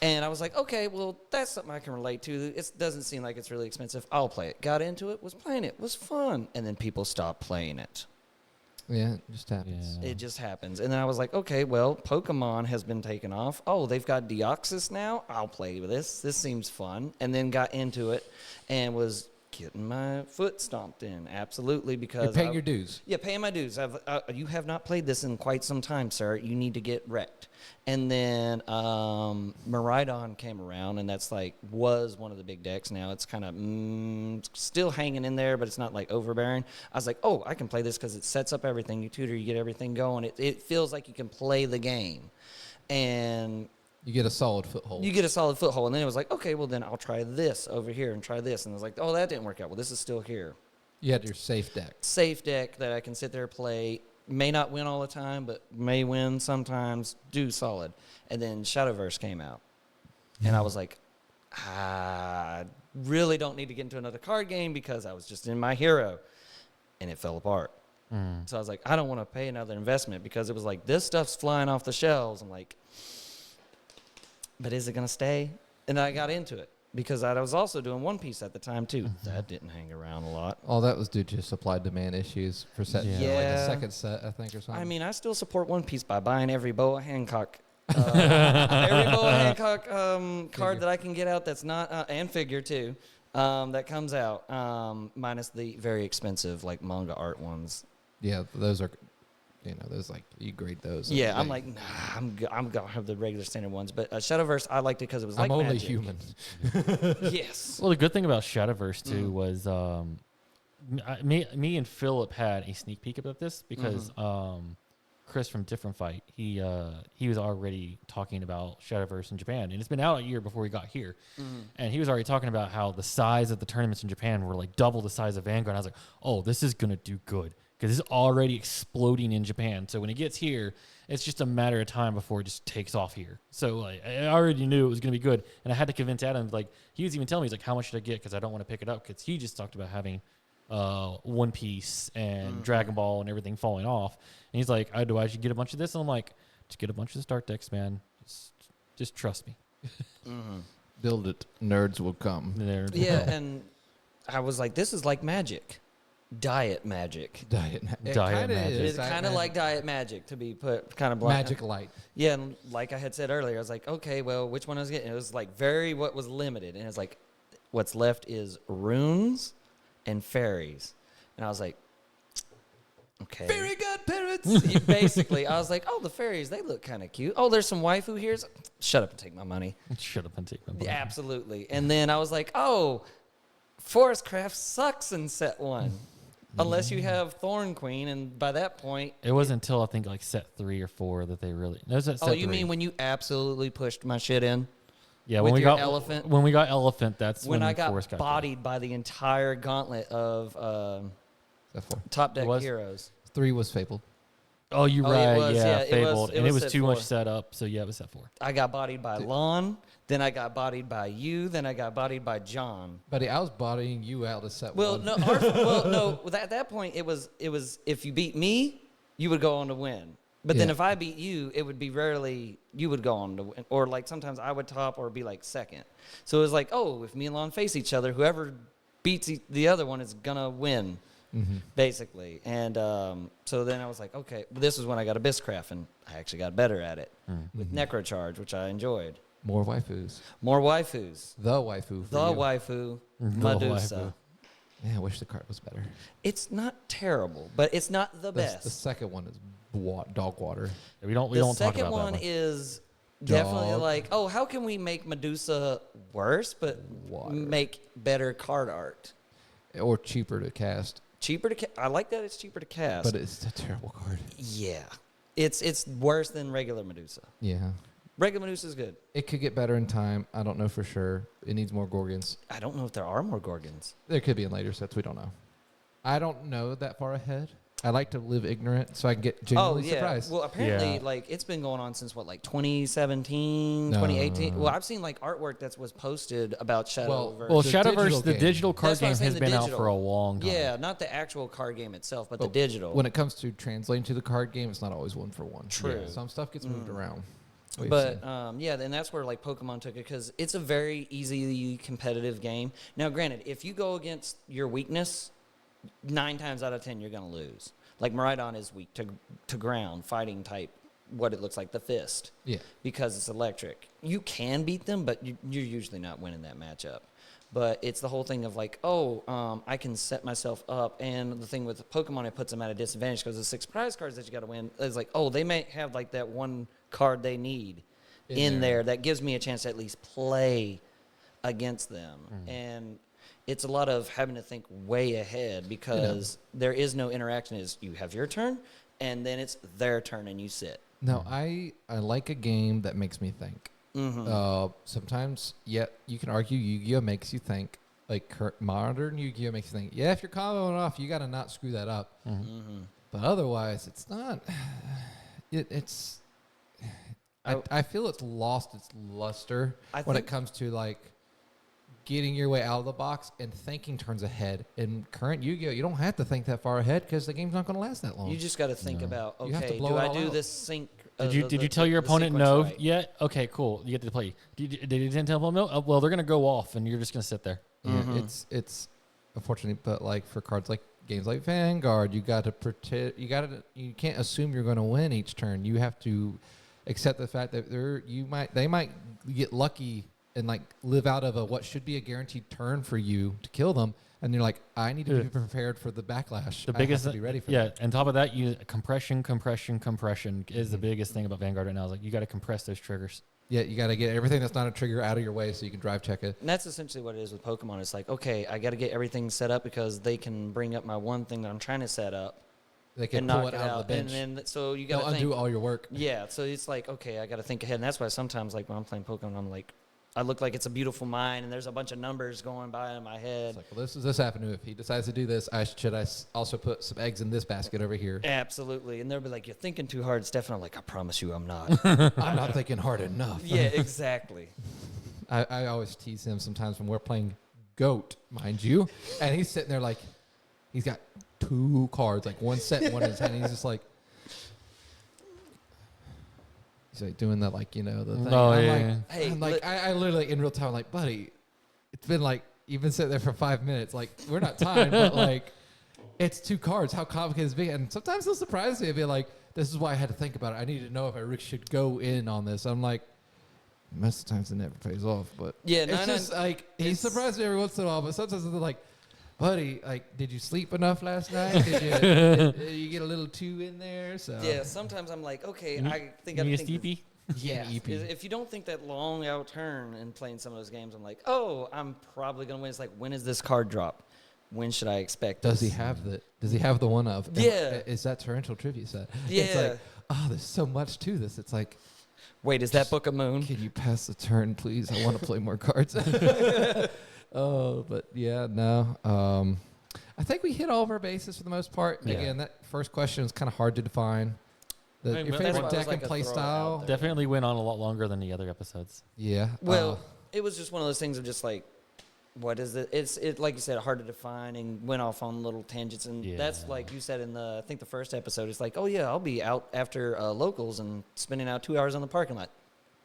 And I was like, okay, well, that's something I can relate to. It doesn't seem like it's really expensive. I'll play it. Got into it, was playing it, was fun. And then people stopped playing it. Yeah, it just happens. Yeah. It just happens. And then I was like, okay, well, Pokemon has been taken off. Oh, they've got Deoxys now? I'll play with this. This seems fun. And then got into it and was getting my foot stomped in. Absolutely, because You're paying your dues. Yeah, paying my dues. You have not played this in quite some time, sir. You need to get wrecked. And then Miraidon came around, and that's was one of the big decks. Now it's kind of still hanging in there, but it's not like overbearing. I was like, oh, I can play this because it sets up everything. You tutor, you get everything going. It feels like you can play the game. And You get a solid foothold. you get a solid foothold. And then it was like, okay, well, then I'll try this over here and try this. And I was like, oh, that didn't work out. Well, this is still here. You had your safe deck. Safe deck that I can sit there, play. May not win all the time, but may win sometimes. Do solid. And then Shadowverse came out. And I was like, I really don't need to get into another card game because I was just in My Hero. And it fell apart. So I was like, I don't want to pay another investment because it was like, this stuff's flying off the shelves. I'm like, but is it going to stay? And I got into it because I was also doing One Piece at the time, too. That didn't hang around a lot. All that was due to supply-demand issues for set, like Yeah. the second set, I think, or something. I mean, I still support One Piece by buying every Boa Hancock card that I can get out that's not, and figure, too, that comes out, minus the very expensive, manga art ones. Yeah, those are, those you grade those. Yeah, I'm like, nah, I'm gonna have the regular standard ones. But Shadowverse, I liked it because it was like I'm only Magic. human. Yes. Well, the good thing about Shadowverse too was me and Philip had a sneak peek about this because Chris from Different Fight he was already talking about Shadowverse in Japan, and it's been out a year before he got here, and he was already talking about how the size of the tournaments in Japan were double the size of Vanguard. I was like, oh, this is gonna do good because it's already exploding in Japan. So when it gets here, it's just a matter of time before it just takes off here. So I already knew it was going to be good. And I had to convince Adam, he was even telling me, he's like, how much should I get? Because I don't want to pick it up. Because he just talked about having One Piece and Dragon Ball and everything falling off. And he's like, I should get a bunch of this. And I'm like, just get a bunch of the start decks, man. Just trust me. Build it. Nerds will come. Yeah, and I was like, this is like Magic. Diet Magic. Magic. It's kind of like Diet Magic, to be put kind of blunt. Magic Light. Yeah, and like I had said earlier, I was like, okay, well, which one I was getting? It was what was limited. And it's like, what's left is runes and fairies. And I was like, okay. Very good, parents. Yeah, basically, I was like, oh, the fairies, they look kind of cute. Oh, there's some waifu here. Shut up and take my money. Shut up and take my money. Yeah, absolutely. And then I was like, oh, Forest Craft sucks in set 1. Unless you have Thorn Queen, and by that point... It wasn't until I think set 3 or 4 that they really... No, it was at set you 3. mean when you absolutely pushed my shit in? Yeah, with when we your got elephant? When we got Elephant, that's When I Forrest got got bodied by the entire gauntlet of F4. top deck was? heroes. 3 was Fabled. Oh, you're Oh, it right. was, yeah, it Fabled. was- it and it was was set too 4. much set up, so yeah, it was set 4. I got bodied by Lon, then I got bodied by you, then I got bodied by John. Buddy, I was bodying you out of set Well, 1. no, at that point it was if you beat me, you would go on to win. But then Yeah. if I beat you, it would be rarely you would go on to win, or sometimes I would top or be second. So it was if me and Lon face each other, whoever beats the other one is gonna win, basically. And so then I was like, okay, this is when I got Abysscraft, and I actually got better at it with Necrocharge, which I enjoyed. More waifus. More waifus. The waifu. For The you. waifu, The Medusa. waifu. Yeah, I wish the card was better. It's not terrible, but it's not the best. The second one is dog water. We don't The talk second about one that one. is definitely Dog. like, oh, how can we make Medusa worse, but Water. make better card art? Or cheaper to cast. Cheaper to I like that it's cheaper to cast. But it's a terrible card. yeah. It's worse than regular Medusa. Yeah. Regular Medusa is good. It could get better in time. I don't know for sure. It needs more Gorgons. I don't know if there are more Gorgons. There could be in later sets. We don't know. I don't know that far ahead. I like to live ignorant so I can get genuinely surprised. Well, apparently, Yeah. like, it's been going on since, what, like 2017, No. 2018? Well, I've seen, like, artwork that was posted about Shadowverse. Well, The Shadowverse, digital the game. digital card That's what I'm game saying, has the been out digital. for a long time. Yeah, not the actual card game itself, but the But digital. When it comes to translating to the card game, it's not always one for one. True. Some stuff gets moved around. We've But seen. yeah, and that's where like Pokemon took it because it's a very easy competitive game. Now, granted, if you go against your weakness, 9 times out of 10 you're gonna lose. Like Miraidon is weak to ground, fighting type, what it looks like the fist, Yeah. because it's electric. You can beat them, but you're usually not winning that matchup. But it's the whole thing of like, I can set myself up, and the thing with Pokemon, it puts them at a disadvantage because the 6 prize cards that you got to win is like, they may have like that one card they need in there that gives me a chance to at least play against them. And it's a lot of having to think way ahead because there is no interaction. Is you have your turn, and then it's their turn, and you sit. No, I like a game that makes me think. Sometimes, you can argue Yu-Gi-Oh makes you think. Like modern Yu-Gi-Oh makes you think. Yeah, if you're comboing off, you got to not screw that up. But otherwise, it's not. It's. I feel it's lost its luster when it think- comes to like getting your way out of the box and thinking turns ahead. In current Yu-Gi-Oh, you don't have to think that far ahead because the game's not going to last that long. You just got to think about, You have to okay, blow do it I all do out. this sync? Did you tell your the opponent sequence no right? yet? Okay, cool. You get to play. Did you didn't tell them no? Well, they're gonna go off, and you're just gonna sit there. Yeah, it's unfortunate, but like for cards like games like Vanguard, you got to pretend. You can't assume you're going to win each turn. You have to accept the fact that they might get lucky and like live out of what should be a guaranteed turn for you to kill them, and you're like, I need to be prepared for the backlash. The biggest, I have to be ready for yeah. that. On top of that, compression is the biggest thing about Vanguard right now. Is like you got to compress those triggers. Yeah, you got to get everything that's not a trigger out of your way so you can drive check it. And that's essentially what it is with Pokemon. It's like, okay, I got to get everything set up because they can bring up my one thing that I'm trying to set up They can and pull knock it it out out. of the bench. And then, so you They'll got to undo think. all your work. Yeah, so it's like, okay, I got to think ahead. And that's why sometimes, like, when I'm playing Pokemon, I'm like, I look like it's a beautiful mind, and there's a bunch of numbers going by in my head. It's like, well, this avenue. If he decides to do this, should I also put some eggs in this basket over here? Absolutely. And they'll be like, you're thinking too hard, Stefan. I'm like, I promise you I'm not. I'm not thinking hard enough. Yeah, exactly. I always tease him sometimes when we're playing Goat, mind you, and he's sitting there like he's got 2 cards, like one set and one in his hand. And he's just like, he's like doing that, like, the thing. Oh, I'm yeah, like, yeah. Hey, I'm like, li- I literally in real time, like, buddy, it's been like you've been sitting there for 5 minutes. Like, we're not tied, but like, it's 2 cards. How complicated is it? And sometimes they'll surprise me and be like, this is why I had to think about it. I need to know if I really should go in on this. I'm like, most of the times it never pays off, but Yeah, it's just like he it's- surprised me every once in a while. But sometimes they're like, "Buddy, like, did you sleep enough last night? Did you get a little too in there?" So Yeah, sometimes I'm like, okay, You need- I think You I need a think. steepy? Yeah, EP. if you don't think that long out turn and playing some of those games, I'm like, oh, I'm probably gonna win. It's like, when is this card drop? When should I expect? does he this? have the? Does he have the one of? Yeah. Is that torrential trivia set? Yeah. It's like, oh, there's so much to this. It's like, Wait, is that Book of Moon? can you pass the turn, please? I want to play more cards. Oh, but yeah, no. I think we hit all of our bases for the most part. Yeah. Again, that first question is kind of hard to define. I mean, Your that's favorite why I was deck like and a play throw it style? out there. Definitely went on a lot longer than the other episodes. Yeah. Well, it was just one of those things of just like, what is it? It's like you said, hard to define, and went off on little tangents, and that's Yeah. like you said in I think the first episode. It's like, oh yeah, I'll be out after locals and spending out 2 hours on the parking lot.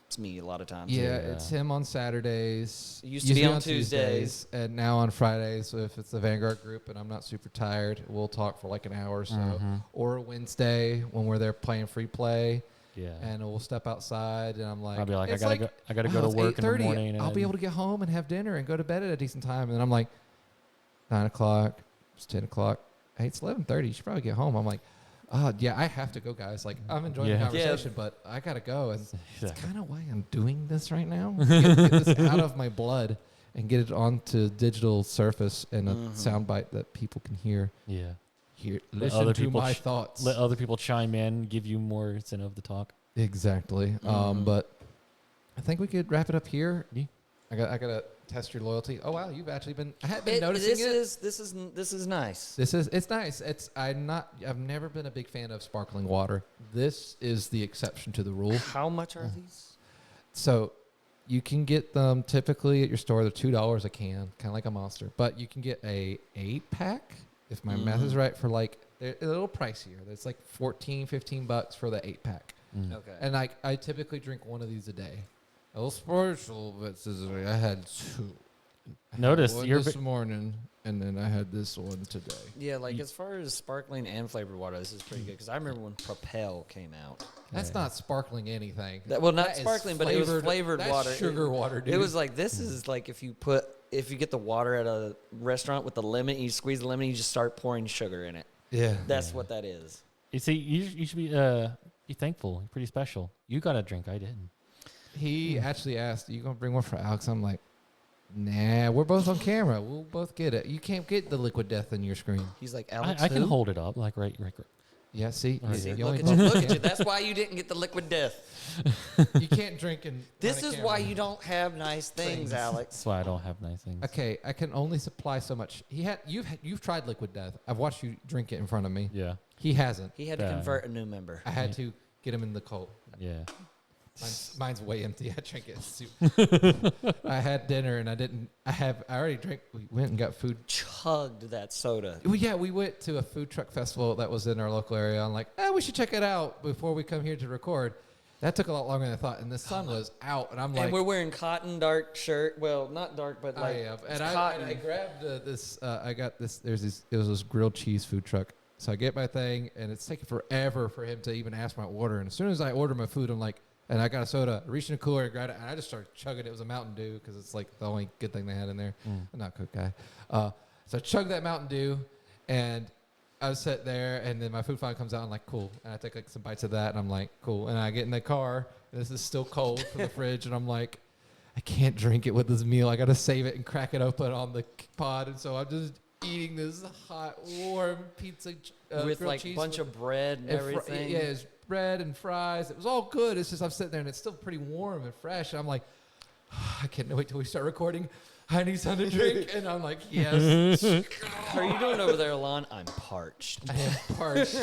It's me a lot of times. yeah, Yeah. it's him on Saturdays. It used to be on Tuesdays. And now on Fridays. So if it's the Vanguard group and I'm not super tired, we'll talk for like an hour or so. Or Wednesday when we're there playing free play. Yeah. And we'll step outside, and I'm like, I'll be like, I it's gotta go to it's work in the 8:30. morning. And I'll be able to get home and have dinner and go to bed at a decent time. And I'm like, 9 o'clock. It's 10 o'clock. Hey, it's 11:30. You should probably get home. I'm like, yeah, I have to go, guys. Like, I'm enjoying the Yeah. conversation, but I got to go. And Exactly. that's kind of why I'm doing this right now. Get this out of my blood and get it onto digital surface and a soundbite that people can hear. Yeah. Let Listen other to people my thoughts. Let other people chime in, give you more incentive to talk. Exactly. But I think we could wrap it up here. Yeah. I gotta test your loyalty. Oh wow, you've actually been. I hadn't been noticing it. This is nice. It's nice. I've never been a big fan of sparkling water. This is the exception to the rule. How much are these? So you can get them typically at your store. They're $2 a can, kind of like a Monster. But you can get a 8-pack, if my math is right, for like they're a little pricier. It's like $14-15 for the 8-pack. Okay. And I typically drink one of these a day. A little special, but I had 2. Notice one you're this morning, and then I had this one today. Yeah, like as far as sparkling and flavored water, this is pretty good because I remember when Propel came out. That's not sparkling anything. Well, not That is sparkling, but it was flavored that's water. Sugar water, dude. It was like this is like if you get the water at a restaurant with the lemon, you squeeze the lemon, you just start pouring sugar in it. yeah. That's what that is. You see, you should be thankful. You're pretty special. You got a drink. I didn't. He actually asked, "Are you gonna bring one for Alex?" I'm like, "Nah, we're both on camera. We'll both get it. You can't get the liquid death in your screen." He's like, Alex, I can who? hold it up like right. Yeah, see, All right, you, dude. you Look only at you, both look at you. can't- That's why you didn't get the liquid death. you can't drink and. This is why you don't have nice things, Things. Alex. That's why I don't have nice things. Okay, I can only supply so much. You've tried liquid death. I've watched you drink it in front of me. Yeah. He hasn't. He had to Yeah. convert a new member. I had to get him in the cold. Yeah. Mine's way empty. I drank it. Soup. I had dinner and I already drank. We went and got food. Chugged that soda. Well, yeah, we went to a food truck festival that was in our local area. I'm like, we should check it out before we come here to record. That took a lot longer than I thought, and the sun was out, and I'm like, And we're wearing cotton dark shirt. Well, not dark, but I like am. it's And cotton. I grabbed this. I got this. It was this grilled cheese food truck. So I get my thing, and it's taking forever for him to even ask my order. And as soon as I order my food, I'm like, and I got a soda. I reached in the cooler and grabbed it, and I just started chugging it. It was a Mountain Dew because it's like the only good thing they had in there. I'm not a Coke guy. So I chugged that Mountain Dew, and I was sitting there, and then my food finally comes out. And I'm like, cool. And I take like some bites of that, and I'm like, cool. And I get in the car, and this is still cold from the fridge, and I'm like, I can't drink it with this meal. I got to save it and crack it open on the pod. And so I'm just eating this hot, warm pizza with grilled like a cheese bunch with- of bread and everything. yeah, it's bread and fries. It was all good. It's just I'm sitting there and it's still pretty warm and fresh. And I'm like, I can't wait till we start recording. I need something to drink. And I'm like, yes. How are you doing over there, Lon? I'm parched. I am parched.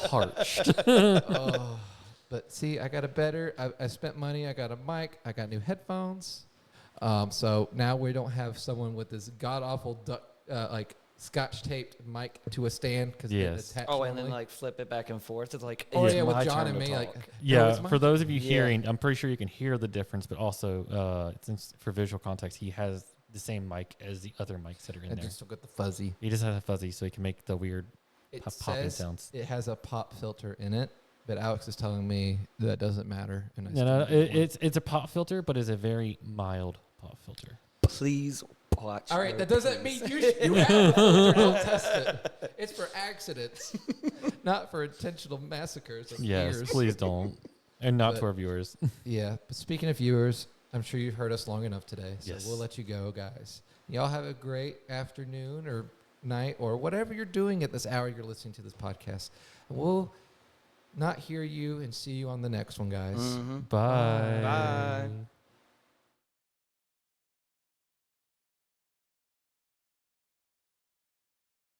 Parched. Oh, but see, I got a better. I spent money. I got a mic. I got new headphones. So now we don't have someone with this god awful like scotch taped mic to a stand because Yes. it's attached. Oh, and then normally. like flip it back and forth. It's like Oh it's yeah, with my John turn and to me, like talk. Yeah, it's my for those of you Yeah. hearing, I'm pretty sure you can hear the difference, but also, since for visual context, he has the same mic as the other mics that are in I there. just still got the fuzzy. He just has a fuzzy, so he can make the weird It popping says sounds. it has a pop filter in it, but Alex is telling me that doesn't matter. And I No, still need one. it's a pop filter, but it's a very mild pop filter. Please watch. All right, your that doesn't penis. mean you have a filter. Don't test it. It's for accidents, not for intentional massacres of Yes, ears. please don't. And not But- to our viewers. Yeah, but speaking of viewers, I'm sure you've heard us long enough today, so Yes. we'll let you go, guys. Y'all have a great afternoon or night or whatever you're doing at this hour you're listening to this podcast. And we'll not hear you and see you on the next one, guys. Mhm. Bye. Bye.